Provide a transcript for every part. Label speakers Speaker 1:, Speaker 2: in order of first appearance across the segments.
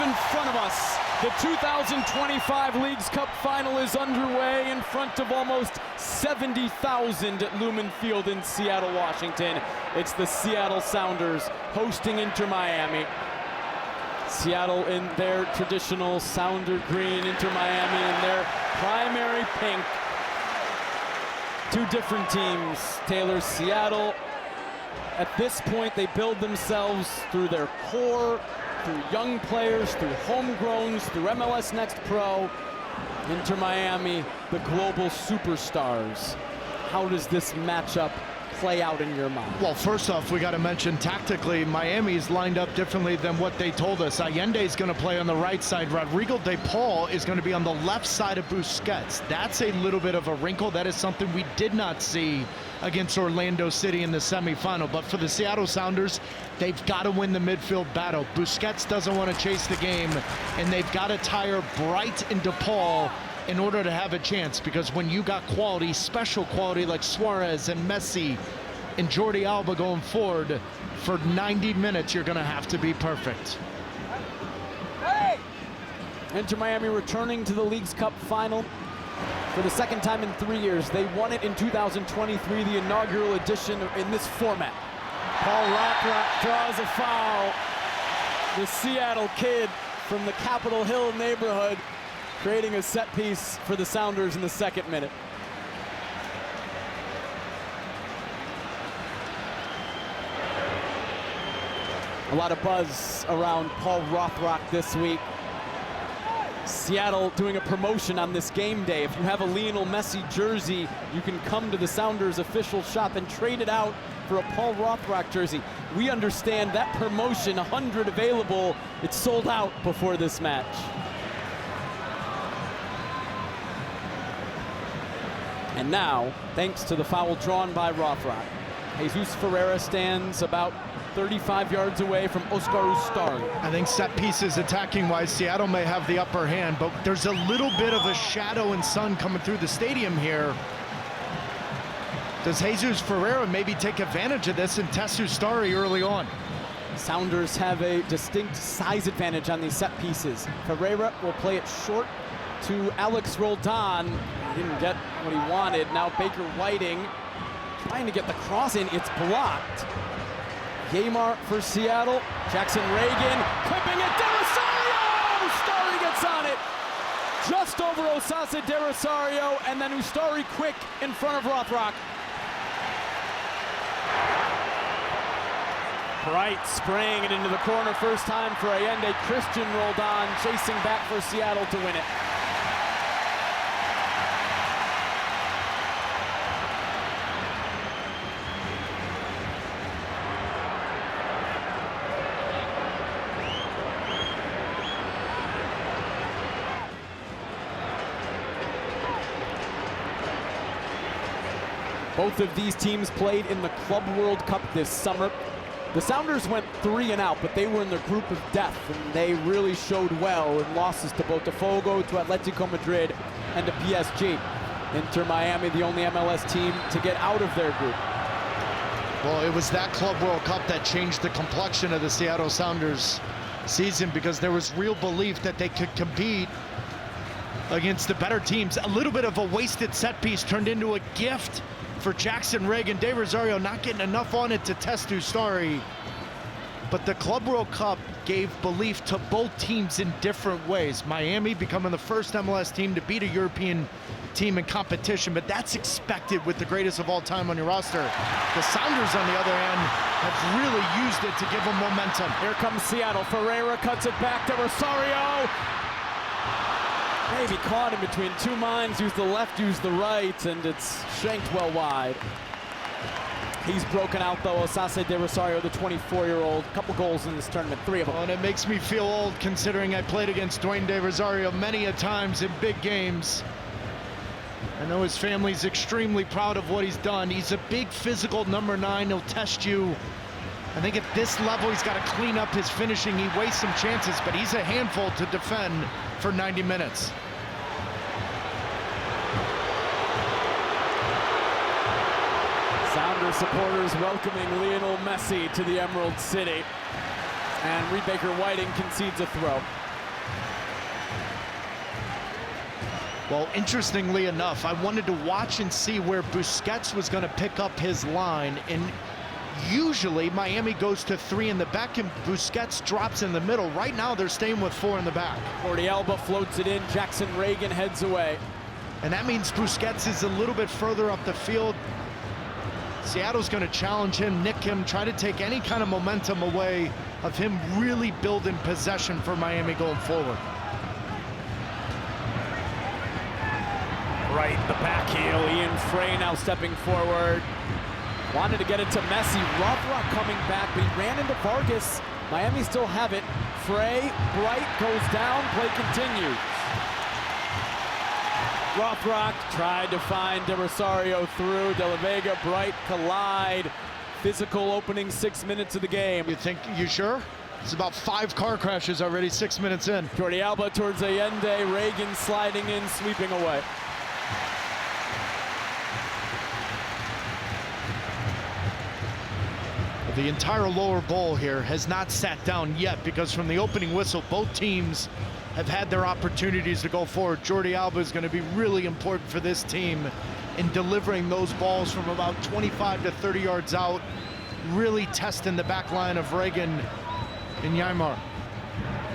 Speaker 1: in front of us. The 2025 Leagues Cup final is underway in front of almost 70,000 at Lumen Field in Seattle, Washington. It's the Seattle Sounders hosting Inter Miami. Seattle in their traditional Sounder green, Inter Miami in their primary pink. Two different teams. Taylor, Seattle, at this point, they build themselves through their core, through young players, through homegrowns, through MLS Next Pro. Inter Miami, the global superstars. How does this matchup play out in your mind?
Speaker 2: Well, first off, we got to mention tactically, Miami's lined up differently than what they told us. Allende's going to play on the right side. Rodrigo De Paul is going to be on the left side of Busquets. That's a little bit of a wrinkle. That is something we did not see against Orlando City in the semifinal. But for the Seattle Sounders, they've got to win the midfield battle. Busquets doesn't want to chase the game, and they've got to tire Bright and De Paul in order to have a chance, because when you got quality, special quality like Suarez and Messi and Jordi Alba going forward for 90 minutes, you're going to have to be perfect.
Speaker 1: Hey! Inter Miami returning to the Leagues Cup final for the second time in 3 years. They won it in 2023, the inaugural edition in this format. Paul Rothrock draws a foul. The Seattle kid from the Capitol Hill neighborhood creating a set piece for the Sounders in the second minute. A lot of buzz around Paul Rothrock this week. Seattle doing a promotion on this game day. If you have a Lionel Messi jersey, you can come to the Sounders official shop and trade it out for a Paul Rothrock jersey. We understand that promotion, 100 available, it's sold out before this match. And now, thanks to the foul drawn by Rothrock, Jesus Ferreira stands about 35 yards away from Oscar Ustari.
Speaker 2: I think set pieces attacking-wise, Seattle may have the upper hand, but there's a little bit of a shadow and sun coming through the stadium here. Does Jesus Ferreira maybe take advantage of this and test Ustari early on?
Speaker 1: Sounders have a distinct size advantage on these set pieces. Ferreira will play it short to Alex Roldan. He didn't get what he wanted. Now Baker Whiting trying to get the cross in. It's blocked. Gaymar for Seattle. Jackson Reagan clipping it. De Rosario! Ustari gets on it. Just over Osasa De Rosario, and then Ustari quick in front of Rothrock. Bright spraying it into the corner. First time for Allende. Christian Roldan chasing back for Seattle to win it. Both of these teams played in the Club World Cup this summer. The Sounders went 3 and out, but they were in the group of death, and they really showed well in losses to Botafogo, to Atletico Madrid, and to PSG. Inter Miami, the only MLS team to get out of their group.
Speaker 2: Well, it was that Club World Cup that changed the complexion of the Seattle Sounders season, because there was real belief that they could compete against the better teams. A little bit of a wasted set piece turned into a gift for Jackson Reagan. De Rosario not getting enough on it to test Ustari. But the Club World Cup gave belief to both teams in different ways. Miami becoming the first MLS team to beat a European team in competition, but that's expected with the greatest of all time on your roster. The Sounders, on the other hand, have really used it to give them momentum.
Speaker 1: Here comes Seattle. Ferreira cuts it back to Rosario. Maybe caught in between two minds, used the left, used the right, and it's shanked well wide. He's broken out though, Osasa De Rosario, the 24-year-old. Couple goals in this tournament, 3 of them.
Speaker 2: Oh, and it makes me feel old considering I played against Dwayne De Rosario many a times in big games. I know his family's extremely proud of what he's done. He's a big physical number 9, he'll test you. I think at this level, he's got to clean up his finishing. He wastes some chances, but he's a handful to defend for 90 minutes.
Speaker 1: Sounders supporters welcoming Lionel Messi to the Emerald City. And Reed Baker Whiting concedes a throw.
Speaker 2: Well, interestingly enough, I wanted to watch and see where Busquets was going to pick up his line, and usually Miami goes to 3 in the back and Busquets drops in the middle. Right now they're staying with 4 in the back.
Speaker 1: Jordi Alba floats it in, Jackson Reagan heads away.
Speaker 2: And that means Busquets is a little bit further up the field. Seattle's going to challenge him, nick him, try to take any kind of momentum away of him really building possession for Miami going forward.
Speaker 1: Right, the back heel, Ian Frey now stepping forward. Wanted to get it to Messi, Rothrock coming back, but he ran into Vargas. Miami still have it. Frey, Bright goes down, play continues. Rothrock tried to find De Rosario through, De La Vega, Bright collide. Physical opening 6 minutes of the game.
Speaker 2: You sure? It's about 5 car crashes already 6 minutes in.
Speaker 1: Jordi Alba towards Allende, Reagan sliding in, sweeping away.
Speaker 2: The entire lower bowl here has not sat down yet, because from the opening whistle, both teams have had their opportunities to go forward. Jordi Alba is going to be really important for this team in delivering those balls from about 25 to 30 yards out, really testing the back line of Reagan and Neymar.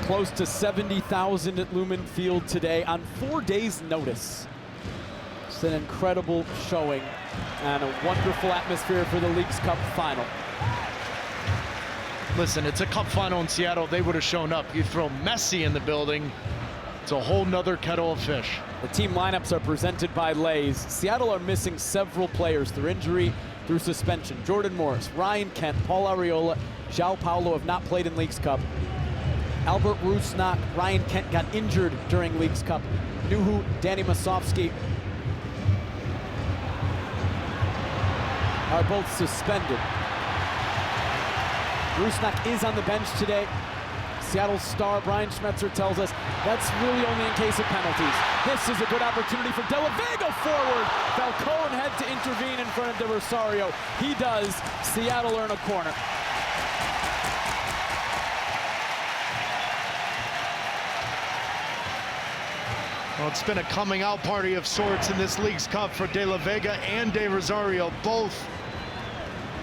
Speaker 1: Close to 70,000 at Lumen Field today on 4 days' notice. It's an incredible showing and a wonderful atmosphere for the Leagues Cup final.
Speaker 2: Listen, it's a cup final in Seattle. They would have shown up. You throw Messi in the building, it's a whole nother kettle of fish.
Speaker 1: The team lineups are presented by Lay's. Seattle are missing several players through injury, through suspension. Jordan Morris, Ryan Kent, Paul Arriola, João Paulo have not played in Leagues Cup. Albert Rusnak, Ryan Kent got injured during Leagues Cup. Nuhu, Danny Masovsky are both suspended. Rusnak is on the bench today. Seattle star Brian Schmetzer tells us that's really only in case of penalties. This is a good opportunity for De La Vega forward. Falcone had to intervene in front of De Rosario. He does. Seattle are in a corner.
Speaker 2: Well, it's been a coming out party of sorts in this Leagues Cup for De La Vega and De Rosario, both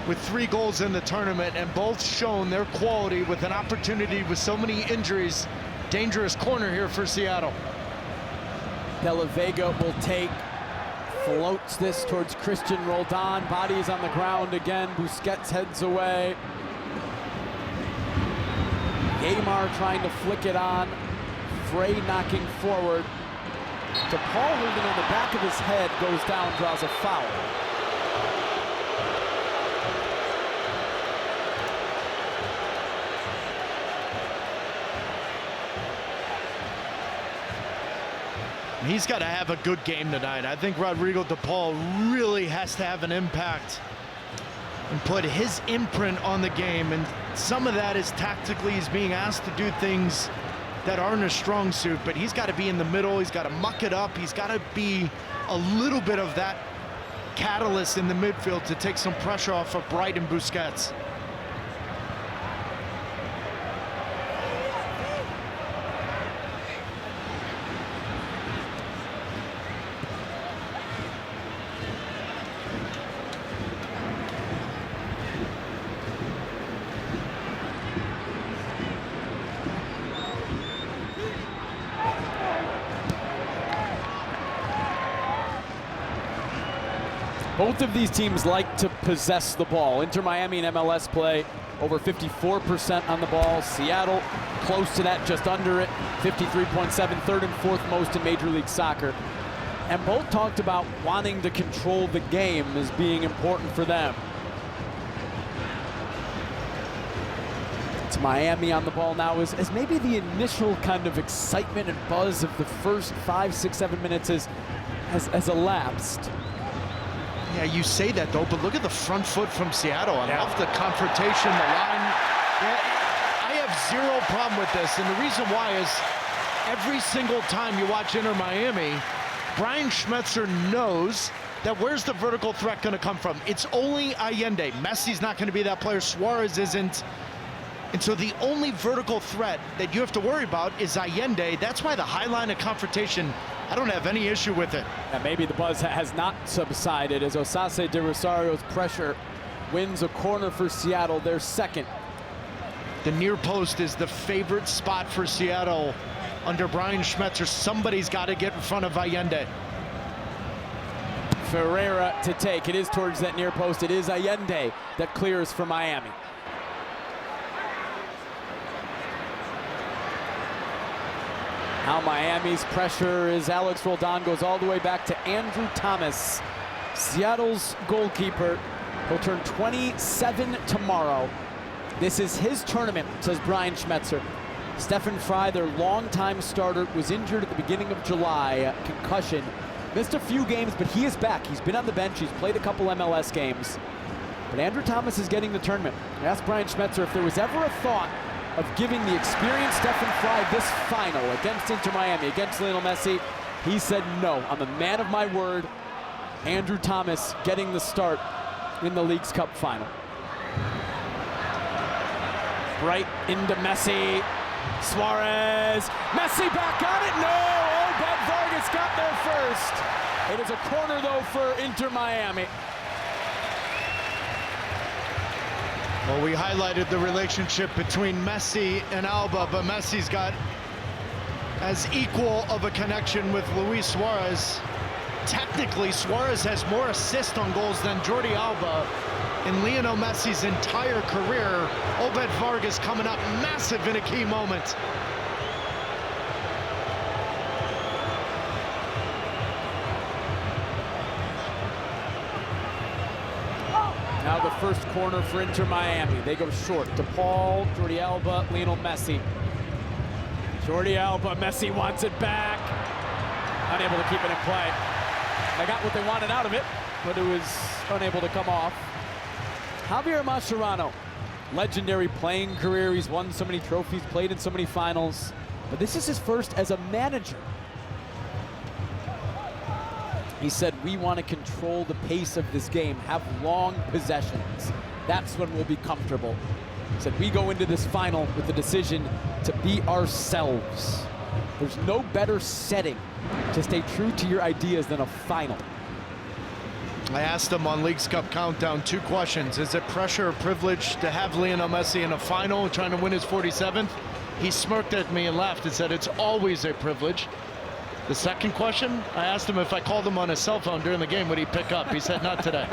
Speaker 2: with 3 goals in the tournament, and both shown their quality with an opportunity with so many injuries. Dangerous corner here for Seattle.
Speaker 1: De La Vega will take, floats this towards Christian Roldan. Body is on the ground again. Busquets heads away. Neymar trying to flick it on. Frey knocking forward. To Paul holding on the back of his head, goes down, draws a foul.
Speaker 2: He's got to have a good game tonight. I think Rodrigo De Paul really has to have an impact and put his imprint on the game, and some of that is tactically he's being asked to do things that aren't a strong suit, but he's got to be in the middle, he's got to muck it up, he's got to be a little bit of that catalyst in the midfield to take some pressure off of Bright and Busquets.
Speaker 1: Both of these teams like to possess the ball. Inter Miami and MLS play over 54% on the ball. Seattle close to that, just under it, 53.7, third and fourth most in Major League Soccer. And both talked about wanting to control the game as being important for them. It's Miami on the ball now as maybe the initial kind of excitement and buzz of the first 5, 6, 7 minutes has elapsed.
Speaker 2: Yeah, you say that though, but look at the front foot from Seattle. I love the confrontation, the line. Yeah, I have zero problem with this, and the reason why is every single time you watch Inter Miami, Brian Schmetzer knows that where's the vertical threat going to come from? It's only Allende. Messi's not going to be that player. Suarez isn't. And so the only vertical threat that you have to worry about is Allende. That's why the high line of confrontation, I don't have any issue with it.
Speaker 1: And maybe the buzz has not subsided as Osase de Rosario's pressure wins a corner for Seattle, their second.
Speaker 2: The near post is the favorite spot for Seattle under Brian Schmetzer. Somebody's got to get in front of Allende.
Speaker 1: Ferreira to take. It is towards that near post. It is Allende that clears for Miami. Now Miami's pressure as Alex Roldan goes all the way back to Andrew Thomas, Seattle's goalkeeper. He'll turn 27 tomorrow. This is his tournament, says Brian Schmetzer. Stefan Frei, their longtime starter, was injured at the beginning of July, concussion. Missed a few games, but he is back. He's been on the bench. He's played a couple MLS games. But Andrew Thomas is getting the tournament. I asked Brian Schmetzer if there was ever a thought of giving the experienced Stefan Frei this final against Inter Miami, against Lionel Messi. He said no. I'm a man of my word. Andrew Thomas getting the start in the Leagues Cup final. Right into Messi. Suarez. Messi back on it. No! Obed Vargas got there first. It is a corner, though, for Inter Miami.
Speaker 2: Well, we highlighted the relationship between Messi and Alba, but Messi's got as equal of a connection with Luis Suarez. Technically, Suarez has more assists on goals than Jordi Alba in Lionel Messi's entire career. Obed Vargas coming up massive in a key moment.
Speaker 1: Now the first corner for Inter Miami. They go short. DePaul, Jordi Alba, Lionel Messi. Jordi Alba, Messi wants it back. Unable to keep it in play. They got what they wanted out of it, but it was unable to come off. Javier Mascherano, legendary playing career. He's won so many trophies, played in so many finals, but this is his first as a manager. He said, we want to control the pace of this game, have long possessions. That's when we'll be comfortable. He said, we go into this final with the decision to be ourselves. There's no better setting to stay true to your ideas than a final.
Speaker 2: I asked him on Leagues Cup Countdown 2 questions. Is it pressure or privilege to have Lionel Messi in a final trying to win his 47th? He smirked at me and laughed and said, it's always a privilege. The second question, I asked him if I called him on his cell phone during the game, would he pick up? He said, not today.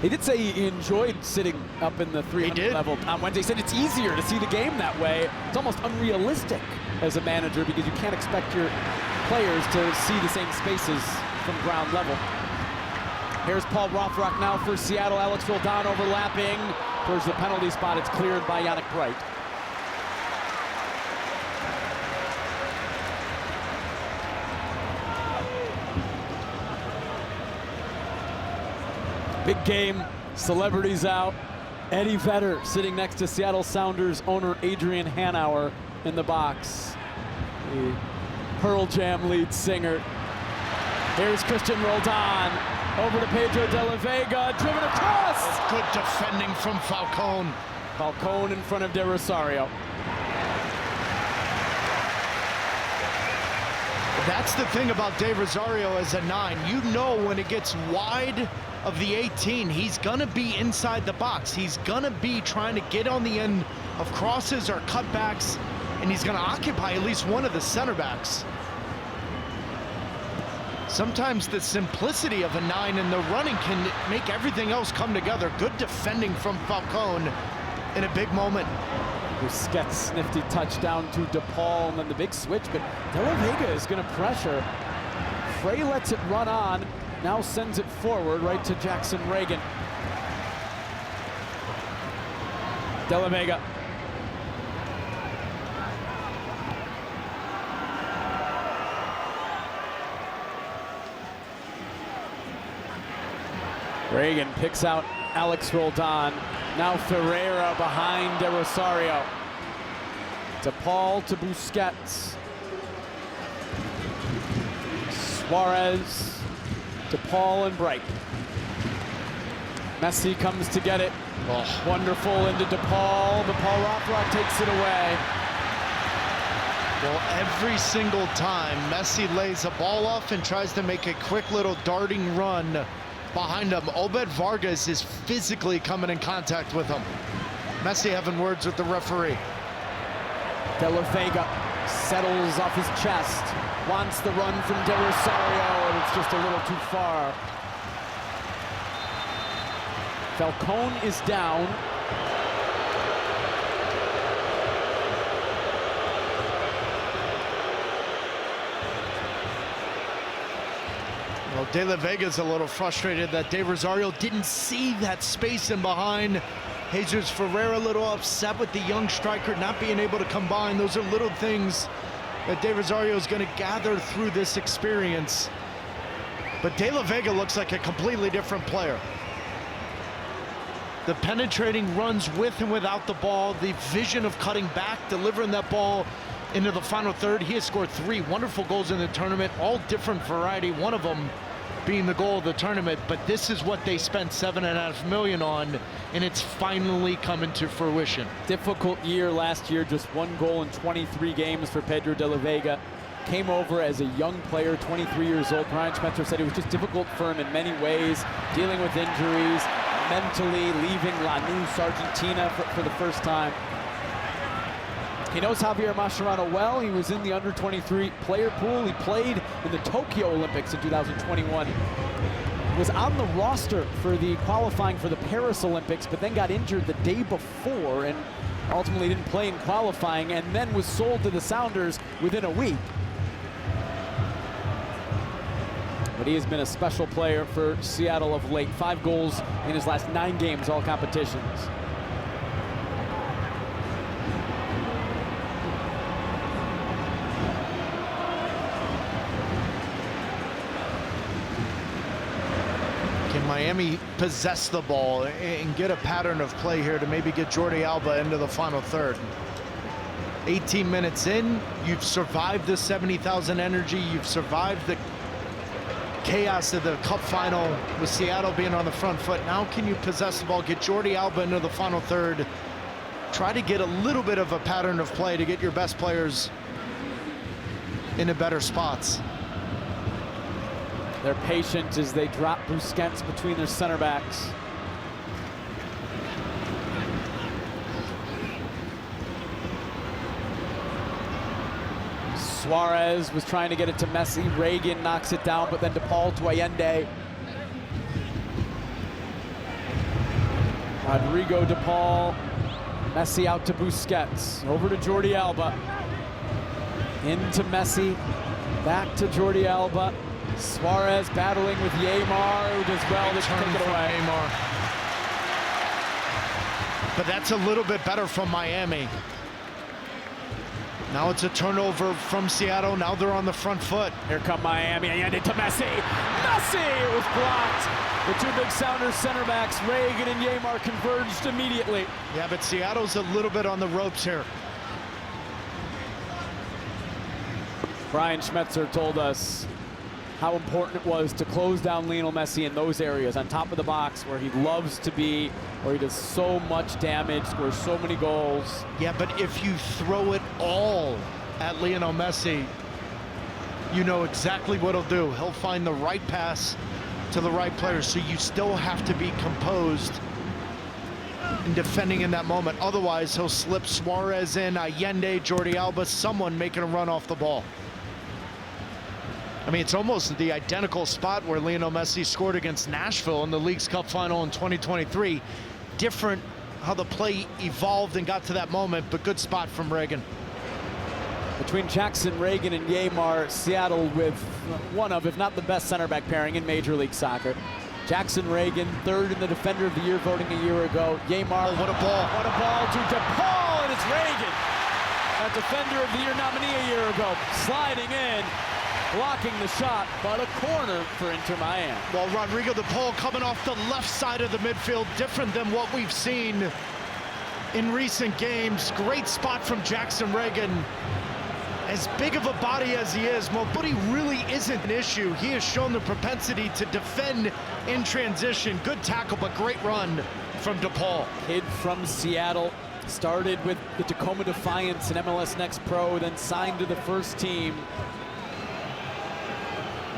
Speaker 1: He did say he enjoyed sitting up in the 300 level on Wednesday. He said it's easier to see the game that way. It's almost unrealistic as a manager because you can't expect your players to see the same spaces from ground level. Here's Paul Rothrock now for Seattle. Alex Roldan overlapping towards the penalty spot. It's cleared by Yannick Bright. Big game, celebrities out. Eddie Vedder sitting next to Seattle Sounders owner Adrian Hanauer in the box. The Pearl Jam lead singer. Here's Christian Roldan over to Pedro de la Vega, driven across.
Speaker 2: Good defending from Falcone.
Speaker 1: Falcone in front of De Rosario.
Speaker 2: That's the thing about De Rosario as a 9. You know when it gets wide of the 18, he's gonna be inside the box. He's gonna be trying to get on the end of crosses or cutbacks, and he's gonna occupy at least one of the center backs. Sometimes the simplicity of a 9 in the running can make everything else come together. Good defending from Falcone in a big moment.
Speaker 1: Busquets, nifty touchdown to DePaul, and then the big switch, but De La Vega is going to pressure. Frey lets it run on, now sends it forward right to Jackson Reagan. De La Vega. Reagan picks out Alex Roldan. Now Ferreira behind De Rosario. DePaul to Busquets. Suarez, DePaul and Bright. Messi comes to get it.
Speaker 2: Oh,
Speaker 1: Wonderful into DePaul, but Paul Rothrock takes it away.
Speaker 2: well, every single time Messi lays a ball off and tries to make a quick little darting run behind him, Obed Vargas is physically coming in contact with him. Messi having words with the referee.
Speaker 1: De La Vega settles off his chest, wants the run from De Rosario, and it's just a little too far. Falcone is down.
Speaker 2: Well, De La Vega's a little frustrated that De Rosario didn't see that space in behind. Jesus Ferreira a little upset with the young striker not being able to combine. Those are little things that De Rosario is going to gather through this experience. But De La Vega looks like a completely different player. The penetrating runs with and without the ball, the vision of cutting back, delivering that ball into the final third. He has scored 3 wonderful goals in the tournament, all different variety, one of them being the goal of the tournament. But this is what they spent $7.5 million on, and it's finally coming to fruition.
Speaker 1: Difficult year last year, just 1 goal in 23 games for Pedro De La Vega. Came over as a young player, 23 years old. Brian Schmetzer said it was just difficult for him in many ways, dealing with injuries, mentally leaving Lanús, Argentina for the first time. He knows Javier Mascherano well. He was in the under-23 player pool. He played in the Tokyo Olympics in 2021. Was on the roster for the qualifying for the Paris Olympics, but then got injured the day before and ultimately didn't play in qualifying, and then was sold to the Sounders within a week. But he has been a special player for Seattle of late. 5 goals in his last 9 games, all competitions.
Speaker 2: Can Miami possess the ball and get a pattern of play here to maybe get Jordi Alba into the final third? 18 minutes in, you've survived the 70,000 energy, you've survived the chaos of the cup final with Seattle being on the front foot. Now can you possess the ball, get Jordi Alba into the final third, try to get a little bit of a pattern of play to get your best players into better spots.
Speaker 1: They're patient as they drop Busquets between their center backs. Suarez was trying to get it to Messi. Reagan knocks it down, but then DePaul to Allende. Rodrigo DePaul. Messi out to Busquets. Over to Jordi Alba. Into Messi. Back to Jordi Alba. Suarez battling with Yeimar, who does well to take it away.
Speaker 2: Yeimar. But that's a little bit better from Miami. Now it's a turnover from Seattle. Now they're on the front foot.
Speaker 1: Here come Miami, and into Messi. Messi! It was blocked. The 2 big Sounders center backs, Reagan and Yeimar, converged immediately.
Speaker 2: Yeah, but Seattle's a little bit on the ropes here.
Speaker 1: Brian Schmetzer told us how important it was to close down Lionel Messi in those areas, on top of the box where he loves to be, where he does so much damage, scores so many goals.
Speaker 2: Yeah, but if you throw it all at Lionel Messi, you know exactly what he'll do. He'll find the right pass to the right player, so you still have to be composed in defending in that moment. Otherwise, he'll slip Suarez in, Allende, Jordi Alba, someone making a run off the ball. I mean, it's almost the identical spot where Lionel Messi scored against Nashville in the Leagues Cup final in 2023. Different how the play evolved and got to that moment, but good spot from Reagan.
Speaker 1: Between Jackson, Reagan, and Yeimar, Seattle with one of, if not the best center back pairing in Major League Soccer. Jackson Reagan, 3rd in the Defender of the Year voting a year ago. Yeimar,
Speaker 2: what a ball.
Speaker 1: What a ball to DePaul, and it's Reagan. A Defender of the Year nominee a year ago, sliding in, blocking the shot, but a corner for Inter Miami.
Speaker 2: Well, Rodrigo DePaul coming off the left side of the midfield, different than what we've seen in recent games. Great spot from Jackson Reagan. As big of a body as he is, mobility really isn't an issue. He has shown the propensity to defend in transition. Good tackle, but great run from DePaul.
Speaker 1: Kid from Seattle, started with the Tacoma Defiance in MLS Next Pro, then signed to the first team.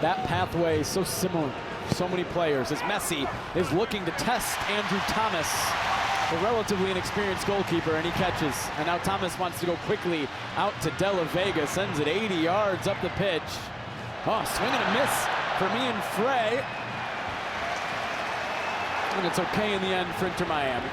Speaker 1: That pathway is so similar for so many players, as Messi is looking to test Andrew Thomas, the relatively inexperienced goalkeeper, and he catches. And now Thomas wants to go quickly out to De La Vega, sends it 80 yards up the pitch. Oh, swing and a miss for Ian Frey. And it's okay in the end for Inter Miami.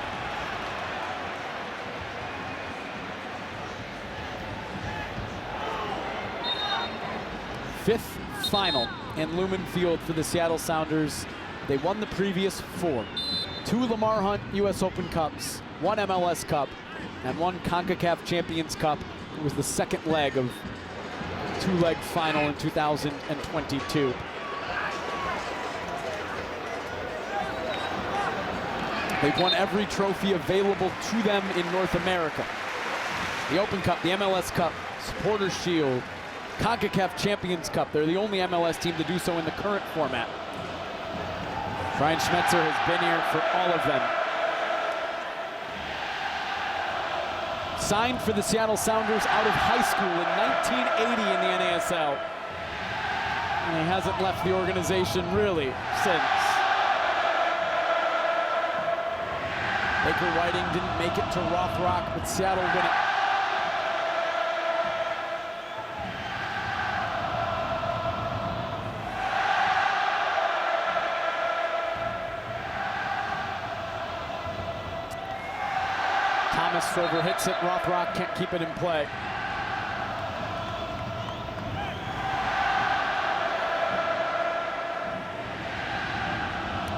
Speaker 1: Fifth final in Lumen Field for the Seattle Sounders. They won the previous 4. 2 Lamar Hunt US Open Cups, 1 MLS Cup, and 1 CONCACAF Champions Cup. It was the second leg of 2-leg final in 2022. They've won every trophy available to them in North America. The Open Cup, the MLS Cup, Supporters Shield, CONCACAF Champions Cup. They're the only MLS team to do so in the current format. Brian Schmetzer has been here for all of them. Signed for the Seattle Sounders out of high school in 1980 in the NASL. And he hasn't left the organization really since. Baker Whiting didn't make it to Rothrock, but Seattle win it. Thomas Silver hits it, Rothrock can't keep it in play.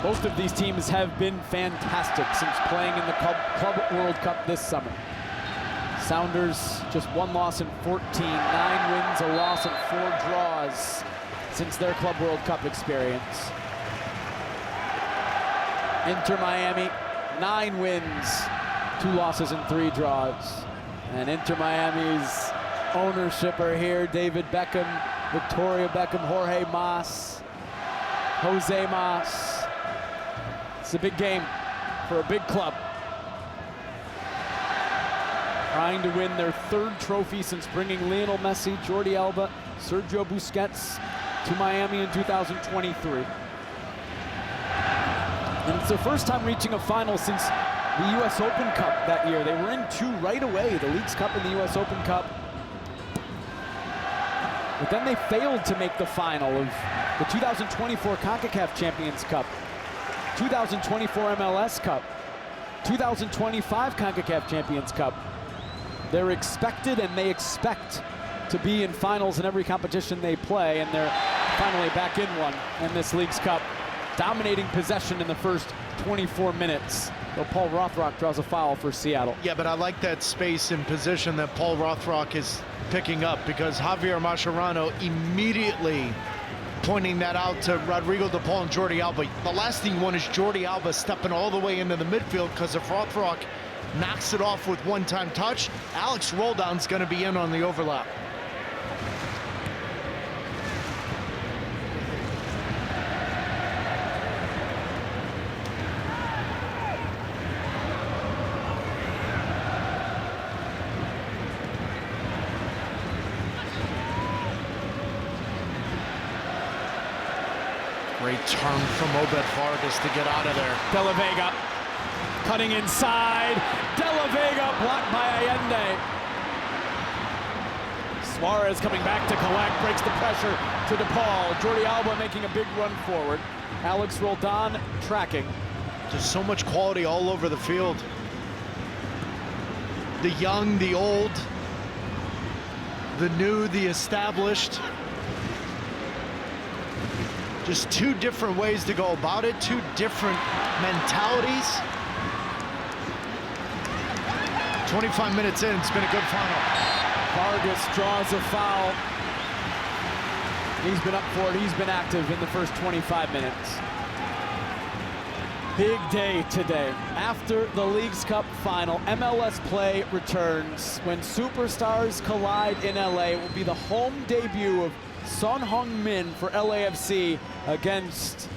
Speaker 1: Both of these teams have been fantastic since playing in the Club World Cup this summer. Sounders just 1 loss in 14, 9 wins, a loss, and 4 draws since their Club World Cup experience. Inter Miami, 9 wins, 2 losses and 3 draws. And Inter Miami's ownership are here. David Beckham, Victoria Beckham, Jorge Mas, Jose Mas. It's a big game for a big club. Trying to win their 3rd trophy since bringing Lionel Messi, Jordi Alba, Sergio Busquets to Miami in 2023. And it's their first time reaching a final since the US Open Cup that year. They were in 2 right away, the Leagues Cup and the US Open Cup. But then they failed to make the final of the 2024 CONCACAF Champions Cup, 2024 MLS Cup, 2025 CONCACAF Champions Cup. They're expected and they expect to be in finals in every competition they play, and they're finally back in one in this Leagues Cup, dominating possession in the first 24 minutes. Though Paul Rothrock draws a foul for Seattle.
Speaker 2: Yeah, but I like that space and position that Paul Rothrock is picking up, because Javier Mascherano immediately pointing that out to Rodrigo DePaul and Jordi Alba. The last thing you want is Jordi Alba stepping all the way into the midfield, because if Rothrock knocks it off with one-time touch, Alex Roldan's going to be in on the overlap. Great turn from Obed Vargas to get out of there.
Speaker 1: De La Vega cutting inside. De La Vega blocked by Allende. Suarez coming back to collect, breaks the pressure to DePaul. Jordi Alba making a big run forward. Alex Roldan tracking.
Speaker 2: Just so much quality all over the field. The young, the old, the new, the established. Just 2 different ways to go about it, 2 different mentalities. 25 minutes in, it's been a good final.
Speaker 1: Vargas draws a foul. He's been up for it, he's been active in the first 25 minutes. Big day today. After the Leagues Cup final, MLS play returns. When superstars collide in LA, it will be the home debut of Son Heung-min for LAFC against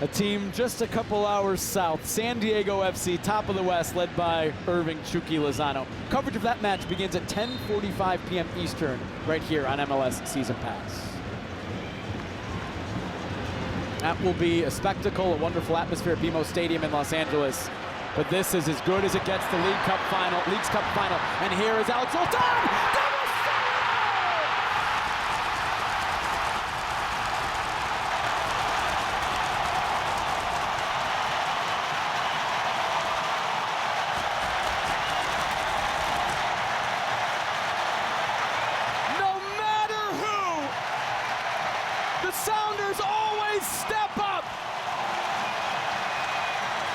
Speaker 1: A team just a couple hours south, San Diego FC, top of the West, led by Irving Chucky Lozano. Coverage of that match begins at 10:45 p.m. Eastern, right here on MLS Season Pass. That will be a spectacle, a wonderful atmosphere at BMO Stadium in Los Angeles. But this is as good as it gets, the Leagues Cup final. And here is Alex Roldan! The Sounders always step up.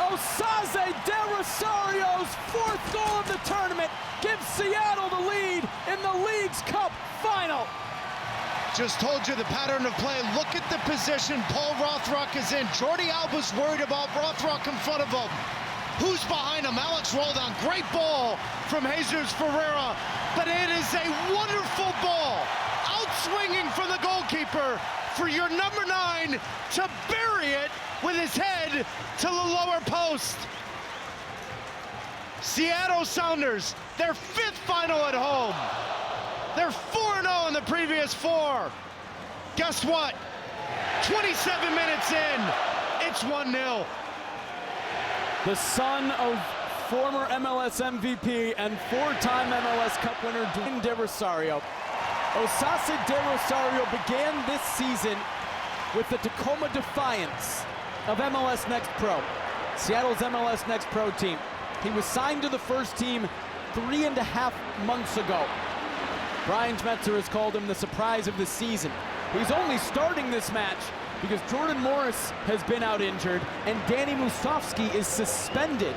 Speaker 1: Osaze De Rosario's fourth goal of the tournament gives Seattle the lead in the Leagues Cup final.
Speaker 2: Just told you the pattern of play. Look at the position Paul Rothrock is in. Jordi Alba's worried about Rothrock in front of him. Who's behind him? Alex Roldan. Great ball from Jesus Ferreira, but it is a wonderful ball. Outswinging from the goalkeeper for your number 9 to bury it with his head to the lower post. Seattle Sounders, their 5th final at home. They're 4-0 in the previous 4. Guess what? 27 minutes in, it's 1-0.
Speaker 1: The son of former MLS MVP and 4-time MLS Cup winner Dwayne De Rosario. Osaze De Rosario began this season with the Tacoma Defiance of MLS Next Pro, Seattle's MLS Next Pro team. He was signed to the first team 3.5 months ago. Brian Schmetzer has called him the surprise of the season. He's only starting this match because Jordan Morris has been out injured and Danny Musovski is suspended.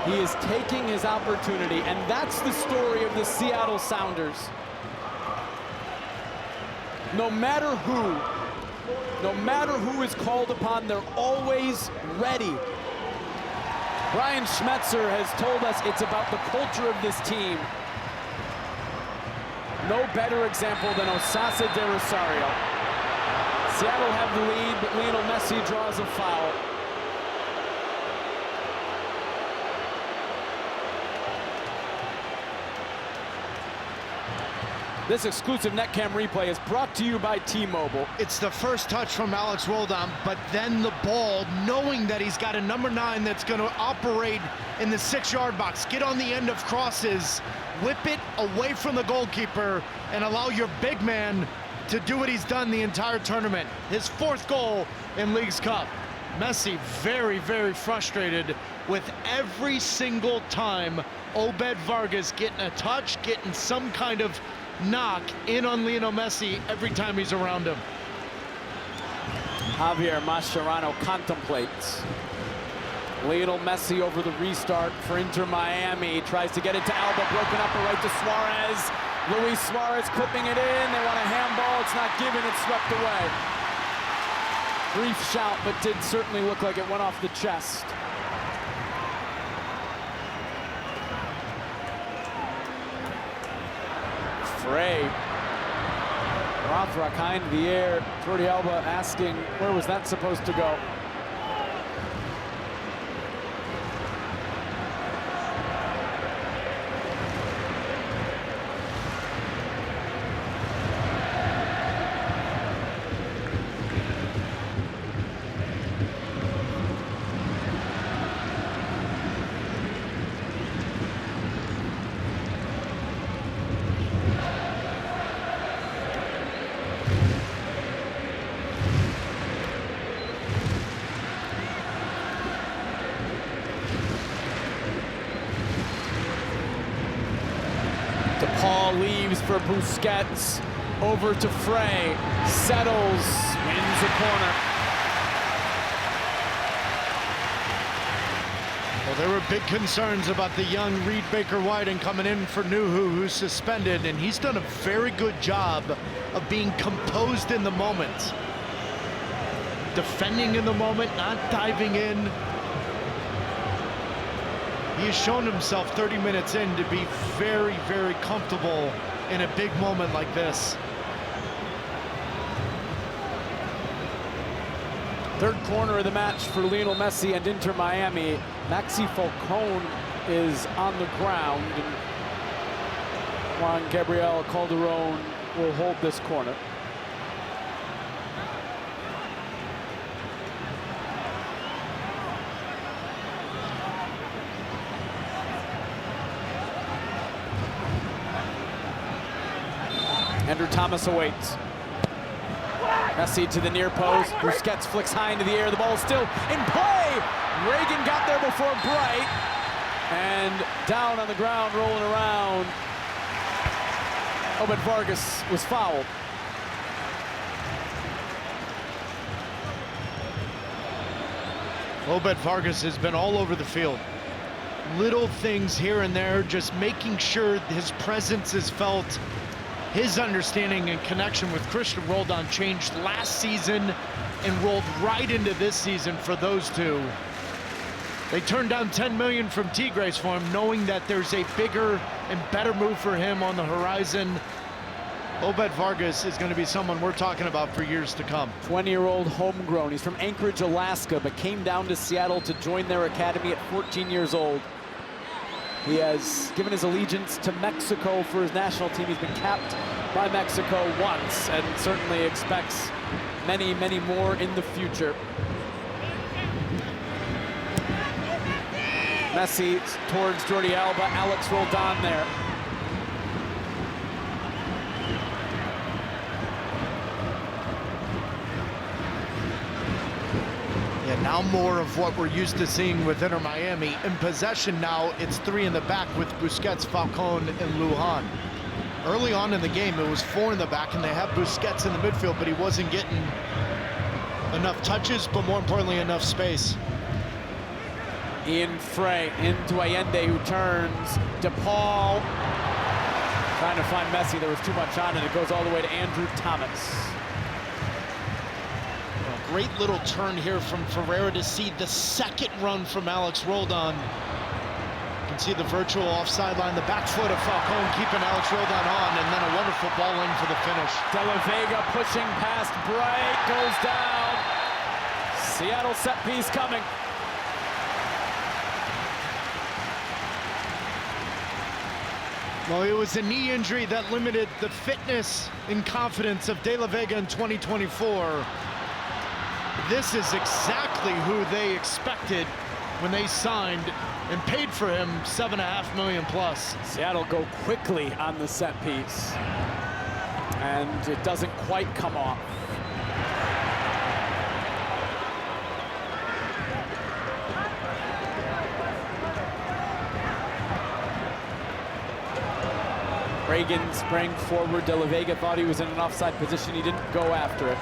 Speaker 1: He is taking his opportunity, and that's the story of the Seattle Sounders. No matter who is called upon, they're always ready. Brian Schmetzer has told us it's about the culture of this team. No better example than Osaze De Rosario. Seattle have the lead, but Lionel Messi draws a foul. This exclusive NetCam replay is brought to you by T-Mobile.
Speaker 2: It's the first touch from Alex Roldan, but then the ball, knowing that he's got a number 9 that's going to operate in the 6-yard box, get on the end of crosses, whip it away from the goalkeeper, and allow your big man to do what he's done the entire tournament. His 4th goal in Leagues Cup. Messi very, very frustrated with every single time Obed Vargas getting a touch, getting some kind of knock in on Lionel Messi every time he's around him.
Speaker 1: Javier Mascherano contemplates. Lionel Messi over the restart for Inter Miami. Tries to get it to Alba, broken up right to Suarez. Luis Suarez clipping it in. They want a handball. It's not given. It's swept away. Brief shout, but did certainly look like it went off the chest. Frey. Rothrock high into the air. Jordi Alba asking, where was that supposed to go? DePaul leaves for Busquets, over to Frey, settles, wins a corner.
Speaker 2: Well, there were big concerns about the young Reed Baker-Whiting coming in for Nuhu, who's suspended, and he's done a very good job of being composed in the moment. Defending in the moment, not diving in. He has shown himself 30 minutes in to be very, very comfortable in a big moment like this.
Speaker 1: Third corner of the match for Lionel Messi and Inter Miami. Maxi Falcone is on the ground, and Juan Gabriel Calderon will hold this corner. Andrew Thomas awaits. Messi to the near post. Busquets flicks high into the air. The ball still in play. Reagan got there before Bright. And down on the ground, rolling around. Obed Vargas was fouled.
Speaker 2: Obed Vargas has been all over the field. Little things here and there, just making sure his presence is felt. His understanding and connection with Cristian Roldan changed last season and rolled right into this season for those two. They turned down $10 million from Tigres for him, knowing that there's a bigger and better move for him on the horizon. Obed Vargas is going to be someone we're talking about for years to come.
Speaker 1: 20-year-old homegrown. He's from Anchorage, Alaska, but came down to Seattle to join their academy at 14 years old. He has given his allegiance to Mexico for his national team. He's been capped by Mexico once and certainly expects many, many more in the future. Messi towards Jordi Alba. Alex Roldan there.
Speaker 2: Yeah, now more of what we're used to seeing with Inter Miami. In possession now, it's 3 in the back with Busquets, Falcone, and Lujan. Early on in the game, it was 4 in the back, and they had Busquets in the midfield, but he wasn't getting enough touches, but more importantly, enough space.
Speaker 1: Ian Frey into Allende, who turns. DePaul trying to find Messi. There was too much on it. It goes all the way to Andrew Thomas.
Speaker 2: Great little turn here from Ferreira to see the second run from Alex Roldan. You can see the virtual offside line, the back foot of Falcone keeping Alex Roldan on, and then a wonderful ball in for the finish.
Speaker 1: De La Vega pushing past Bright, goes down. Seattle set piece coming.
Speaker 2: Well, it was a knee injury that limited the fitness and confidence of De La Vega in 2024. This is exactly who they expected when they signed and paid for him $7.5 million plus.
Speaker 1: Seattle go quickly on the set piece, and it doesn't quite come off. Reagan sprang forward. De La Vega thought he was in an offside position. He didn't go after it.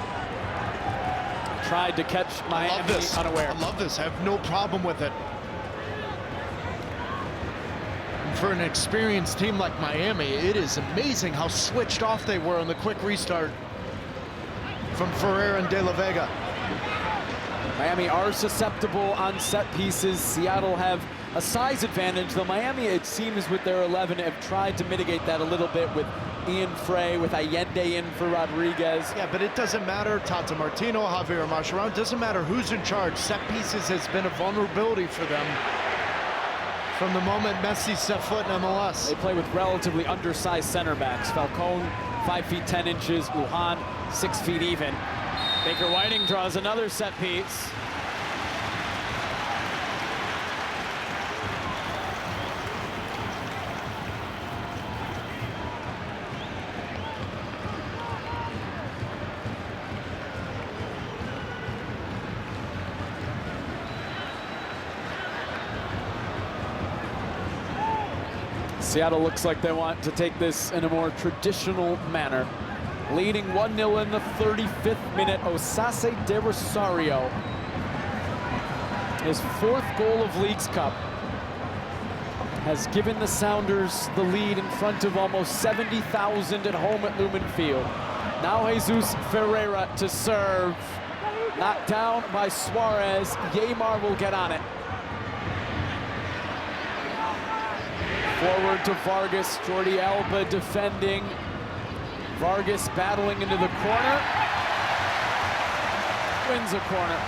Speaker 1: Tried to catch Miami unaware.
Speaker 2: I love this. I have no problem with it. And for an experienced team like Miami, it is amazing how switched off they were on the quick restart from Ferreira and De La Vega.
Speaker 1: Miami are susceptible on set pieces. Seattle have a size advantage, though Miami, it seems, with their 11 have tried to mitigate that a little bit with Ian Frey, with Allende in for Rodriguez.
Speaker 2: Yeah, but it doesn't matter. Tata Martino, Javier Mascherano, doesn't matter who's in charge. Set pieces has been a vulnerability for them from the moment Messi set foot in MLS.
Speaker 1: They play with relatively undersized center backs. Falcone, 5 feet 10 inches. Lujan, 6 feet even. Baker Whiting draws another set piece. Seattle looks like they want to take this in a more traditional manner. Leading 1-0 in the 35th minute, Osase de Rosario. His 4th goal of Leagues Cup has given the Sounders the lead in front of almost 70,000 at home at Lumen Field. Now Jesus Ferreira to serve. Knocked down by Suarez. Yeimar will get on it. Forward to Vargas. Jordi Alba defending. Vargas battling into the corner. Wins a corner.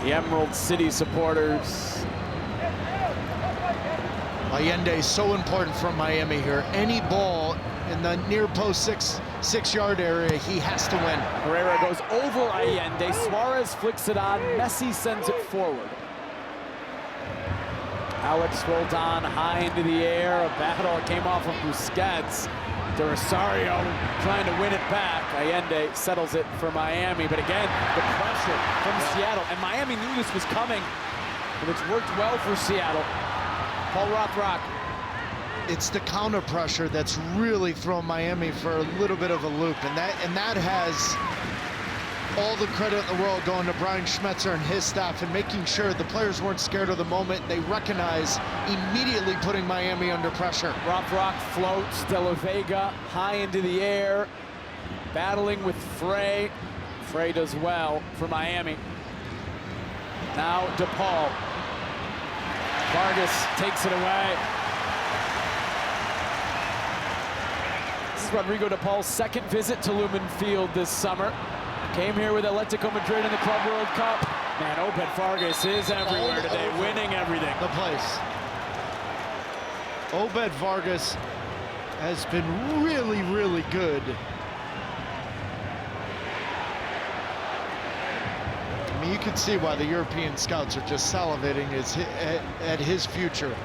Speaker 1: The Emerald City supporters.
Speaker 2: Allende is so important for Miami here. Any ball in the near post six-yard area, he has to win.
Speaker 1: Herrera goes over Allende. Suarez flicks it on. Messi sends it forward. Alex Roldan high into the air. A battle came off of Busquets. De Rosario trying to win it back. Allende settles it for Miami. But again, the pressure from Seattle. And Miami knew this was coming. And it's worked well for Seattle. Paul Rothrock.
Speaker 2: It's the counter pressure that's really thrown Miami for a little bit of a loop. And that has all the credit in the world going to Brian Schmetzer and his staff and making sure the players weren't scared of the moment. They recognize immediately putting Miami under pressure.
Speaker 1: Rothrock floats, De La Vega high into the air, battling with Frey. Frey does well for Miami. Now DePaul. Vargas takes it away. This is Rodrigo DePaul's second visit to Lumen Field this summer. Came here with Atletico Madrid in the Club World Cup. Man, Obed Vargas is everywhere today, winning everything.
Speaker 2: The place. Obed Vargas has been really, really good. I mean, you can see why the European scouts are just salivating at his future.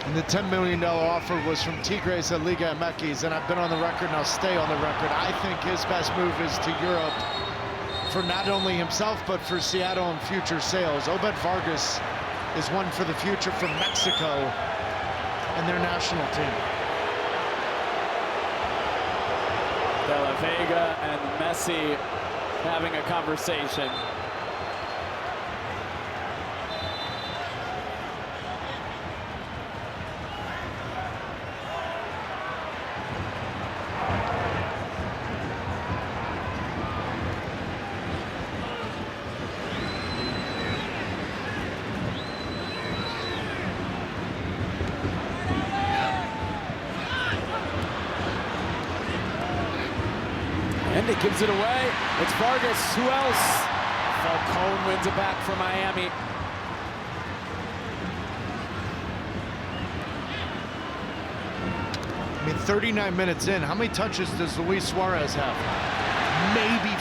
Speaker 2: And the $10 million offer was from Tigres at Liga MX, and I've been on the record and I'll stay on the record. I think his best move is to Europe for not only himself, but for Seattle and future sales. Obed Vargas is one for the future for Mexico and their national team.
Speaker 1: De La Vega and Messi having a conversation. And it gives it away. It's Vargas. Who else? Falcone wins it back for Miami.
Speaker 2: I mean, 39 minutes in, how many touches does Luis Suarez have? Maybe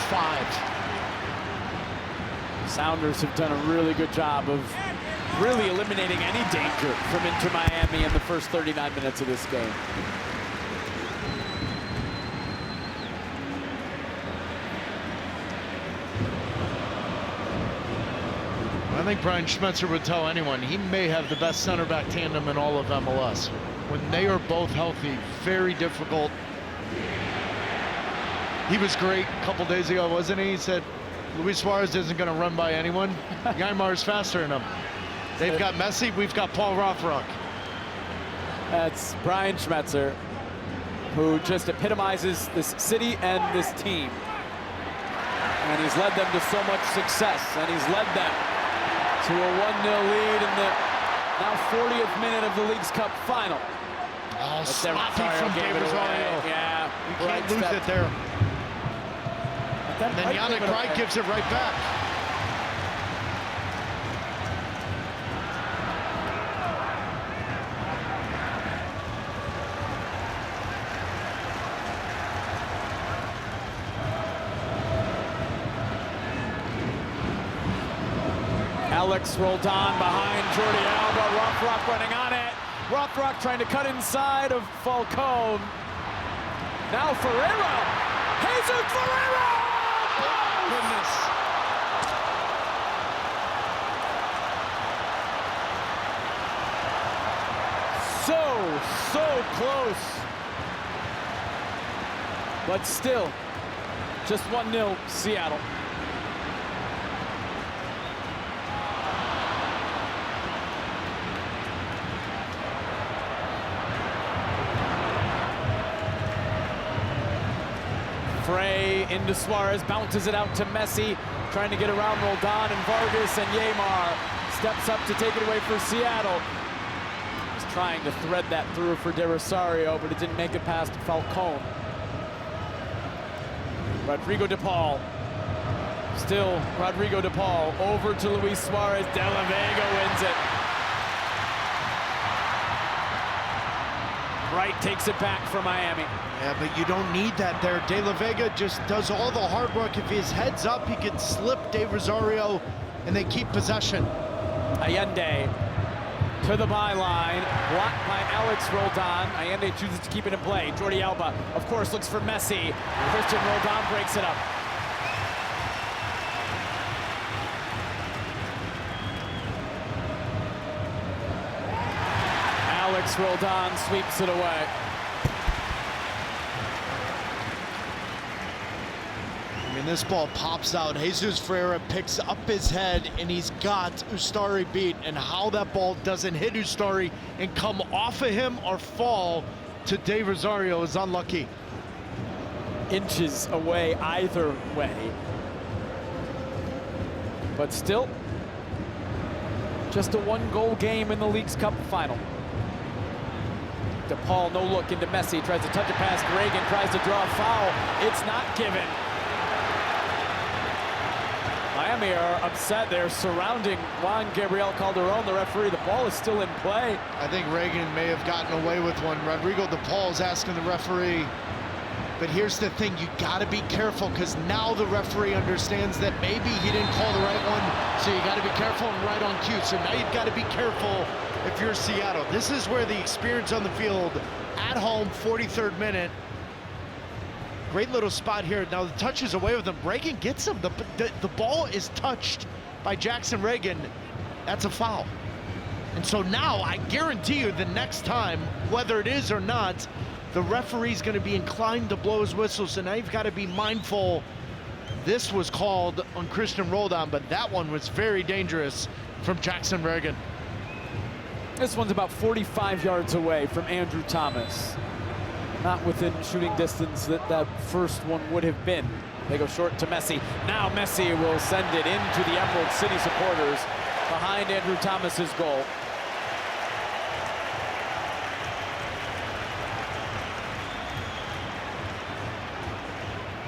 Speaker 2: 5.
Speaker 1: Sounders have done a really good job of really eliminating any danger from Inter Miami in the first 39 minutes of this game.
Speaker 2: I think Brian Schmetzer would tell anyone he may have the best center back tandem in all of MLS. When they are both healthy, very difficult. He was great a couple days ago, wasn't he? He said Luis Suarez isn't going to run by anyone. Yaimar's faster than him. They've got Messi, we've got Paul Rothrock.
Speaker 1: That's Brian Schmetzer, who just epitomizes this city and this team. And he's led them to so much success, and he's led them to a 1-0 lead in the now 40th minute of the League's Cup final.
Speaker 2: Oh, sloppy from De Rosario.
Speaker 1: Yeah,
Speaker 2: you can't lose it there. And then Yannick Wright gives it right back.
Speaker 1: Alex Roldan behind Jordi Alba. Rothrock running on it. Rothrock trying to cut inside of Falcone. Now Ferreira. Jesus Ferreira!
Speaker 2: Oh, goodness.
Speaker 1: So close. But still, just 1-0 Seattle. Frey into Suarez, bounces it out to Messi, trying to get around Roldan and Vargas, and Yeimar steps up to take it away for Seattle. He's trying to thread that through for De Rosario, but it didn't make it past Falcone. Rodrigo De Paul. Still Rodrigo De Paul over to Luis Suarez. De La Vega wins it. Wright takes it back for Miami.
Speaker 2: Yeah, but you don't need that there. De La Vega just does all the hard work. If his head's up, he can slip Dave Rosario, and they keep possession.
Speaker 1: Allende to the byline, blocked by Alex Roldan. Allende chooses to keep it in play. Jordi Alba, of course, looks for Messi. Christian Roldan breaks it up. Alex Roldan sweeps it away.
Speaker 2: I mean, this ball pops out. Jesus Ferreira picks up his head, and he's got Ustari beat. And how that ball doesn't hit Ustari and come off of him or fall to Dave Rosario is unlucky.
Speaker 1: Inches away either way. But still, just a one-goal game in the Leagues Cup final. De Paul, no look into Messi, tries to touch it past Reagan, tries to draw a foul. It's not given. Miami are upset. They're surrounding Juan Gabriel Calderon, the referee. The ball is still in play.
Speaker 2: I think Reagan may have gotten away with one. Rodrigo De Paul is asking the referee. But here's the thing, you gotta be careful, because now the referee understands that maybe he didn't call the right one, so you gotta be careful and right on cue. So now you've gotta be careful if you're Seattle. This is where the experience on the field, at home, 43rd minute. Great little spot here. Now the touch is away with him. Reagan gets him. The ball is touched by Jackson Reagan. That's a foul. And so now I guarantee you the next time, whether it is or not, the referee's going to be inclined to blow his whistle. So now you've got to be mindful. This was called on Christian Roldan, but that one was very dangerous from Jackson Reagan.
Speaker 1: This one's about 45 yards away from Andrew Thomas. Not within shooting distance that first one would have been. They go short to Messi. Now Messi will send it into the Emerald City supporters behind Andrew Thomas's goal.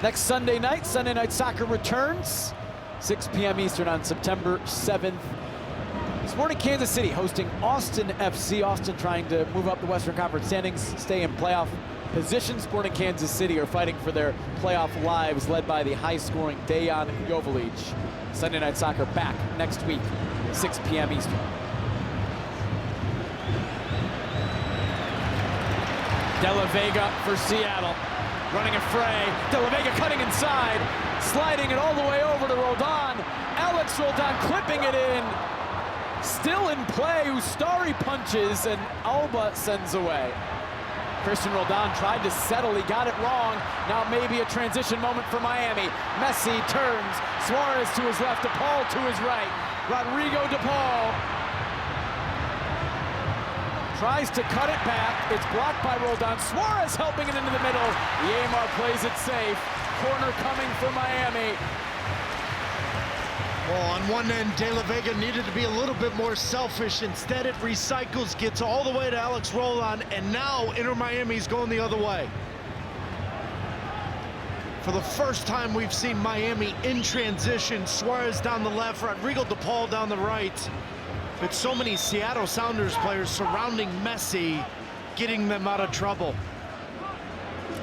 Speaker 1: Next Sunday Night Soccer returns, 6 p.m. Eastern on September 7th. Sporting Kansas City hosting Austin FC. Austin trying to move up the Western Conference standings, stay in playoff position. Sporting Kansas City are fighting for their playoff lives, led by the high-scoring Dejan Jovalic. Sunday Night Soccer back next week, 6 p.m. Eastern. De La Vega for Seattle. Running a fray. De La Vega cutting inside, sliding it all the way over to Roldan. Alex Roldan clipping it in. Still in play, Ustari punches, and Alba sends away. Christian Roldan tried to settle, he got it wrong. Now maybe a transition moment for Miami. Messi turns, Suarez to his left, De Paul to his right. Rodrigo De Paul tries to cut it back. It's blocked by Roldan. Suarez helping it into the middle. Yeimar plays it safe. Corner coming for Miami.
Speaker 2: Well, on one end, De La Vega needed to be a little bit more selfish. Instead, it recycles, gets all the way to Alex Roldan, and now Inter Miami's going the other way. For the first time, we've seen Miami in transition. Suarez down the left, Rodrigo De Paul down the right. But so many Seattle Sounders players surrounding Messi, getting them out of trouble.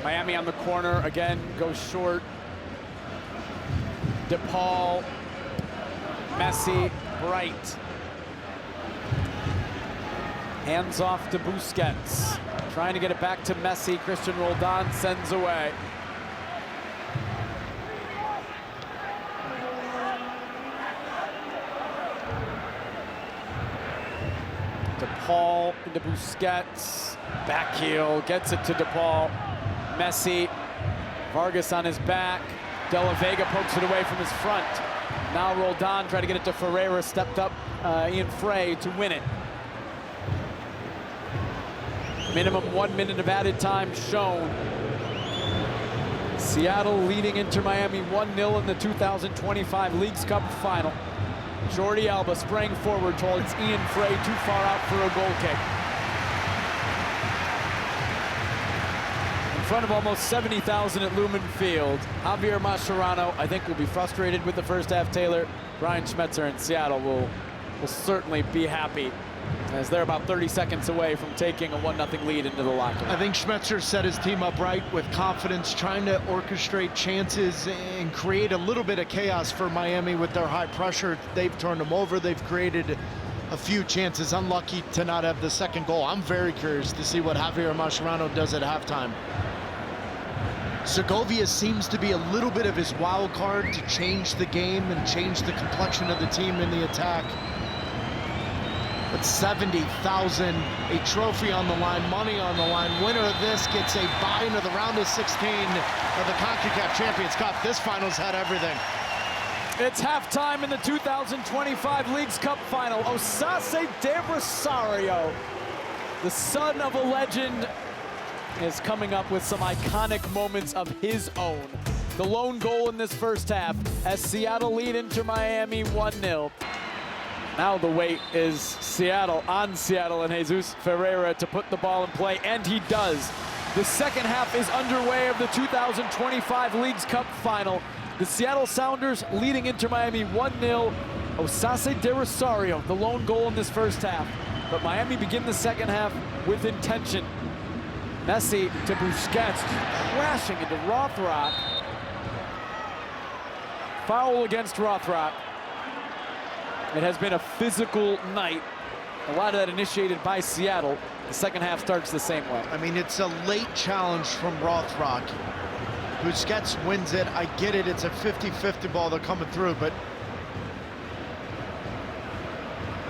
Speaker 1: Miami on the corner, again, goes short. De Paul, Messi, Bright. Hands off to Busquets. Trying to get it back to Messi. Christian Roldan sends away. De Paul into Busquets. Back heel, gets it to De Paul. Messi, Vargas on his back. De La Vega pokes it away from his front. Now Roldan trying to get it to Ferreira, stepped up Ian Frey to win it. Minimum 1 minute of added time shown. Seattle leading Inter Miami 1-0 in the 2025 Leagues Cup final. Jordi Alba sprang forward towards Ian Frey, too far out for a goal kick. And front of almost 70,000 at Lumen Field. Javier Mascherano, I think, will be frustrated with the first half. Taylor, Brian Schmetzer in Seattle will certainly be happy, as they're about 30 seconds away from taking a 1-0 lead into the locker room.
Speaker 2: I think Schmetzer set his team up right with confidence, trying to orchestrate chances and create a little bit of chaos for Miami with their high pressure. They've turned them over. They've created a few chances. Unlucky to not have the second goal. I'm very curious to see what Javier Mascherano does at halftime. Segovia seems to be a little bit of his wild card to change the game and change the complexion of the team in the attack. But 70,000, a trophy on the line, money on the line. Winner of this gets a bye into the round of 16 of the CONCACAF Champions Cup. This final's had everything.
Speaker 1: It's halftime in the 2025 Leagues Cup final. Osace de Rosario, the son of a legend, is coming up with some iconic moments of his own. The lone goal in this first half as Seattle lead Inter Miami 1-0. Now the weight is on Seattle and Jesus Ferreira to put the ball in play, and he does. The second half is underway of the 2025 Leagues Cup final. The Seattle Sounders leading Inter Miami 1-0. Osace de Rosario, the lone goal in this first half. But Miami begin the second half with intention. Messi to Busquets, crashing into Rothrock. Foul against Rothrock. It has been a physical night. A lot of that initiated by Seattle. The second half starts the same way.
Speaker 2: I mean, it's a late challenge from Rothrock. Busquets wins it. I get it. It's a 50-50 ball. They're coming through, but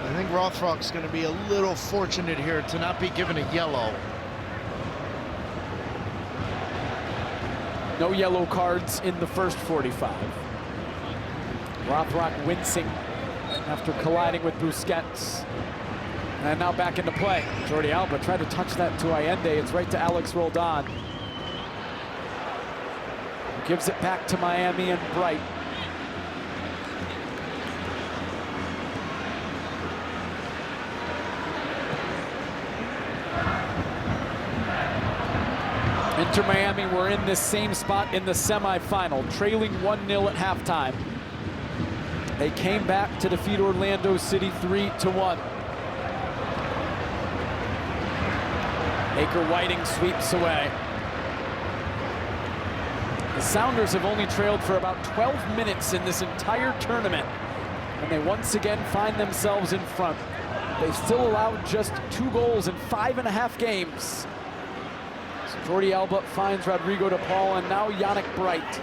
Speaker 2: I think Rothrock's going to be a little fortunate here to not be given a yellow.
Speaker 1: No yellow cards in the first 45. Rothrock wincing after colliding with Busquets. And now back into play. Jordi Alba tried to touch that to Allende. It's right to Alex Roldan. Gives it back to Miami and Bright. Inter Miami were in this same spot in the semifinal, trailing 1-0 at halftime. They came back to defeat Orlando City 3-1. Baker Whiting sweeps away. The Sounders have only trailed for about 12 minutes in this entire tournament, and they once again find themselves in front. They've still allowed just 2 goals in 5.5 games. So Jordi Alba finds Rodrigo de Paul, and now Yannick Bright.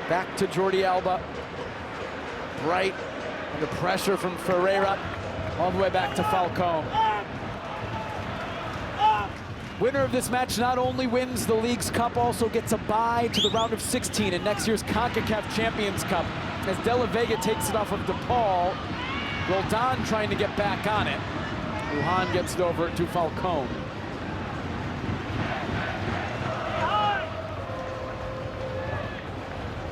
Speaker 1: Back to Jordi Alba. Bright under pressure from Ferreira, all the way back to Falcone. Winner of this match not only wins the Leagues Cup, also gets a bye to the round of 16 in next year's CONCACAF Champions Cup. As De La Vega takes it off of DePaul, Roldan trying to get back on it. Lujan gets it over to Falcone.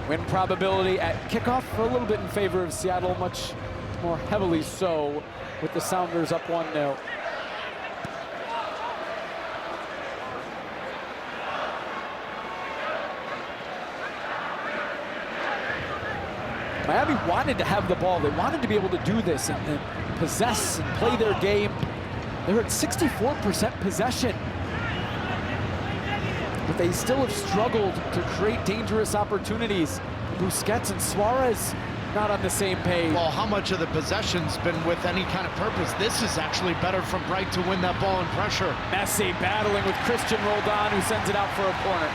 Speaker 1: Win probability at kickoff a little bit in favor of Seattle, much more heavily so with the Sounders up 1-0. Miami wanted to have the ball. They wanted to be able to do this and possess and play their game. They're at 64% possession. But they still have struggled to create dangerous opportunities. Busquets and Suarez not on the same page.
Speaker 2: Well, how much of the possession's been with any kind of purpose? This is actually better from Bright to win that ball in pressure.
Speaker 1: Messi battling with Christian Roldan, who sends it out for a corner.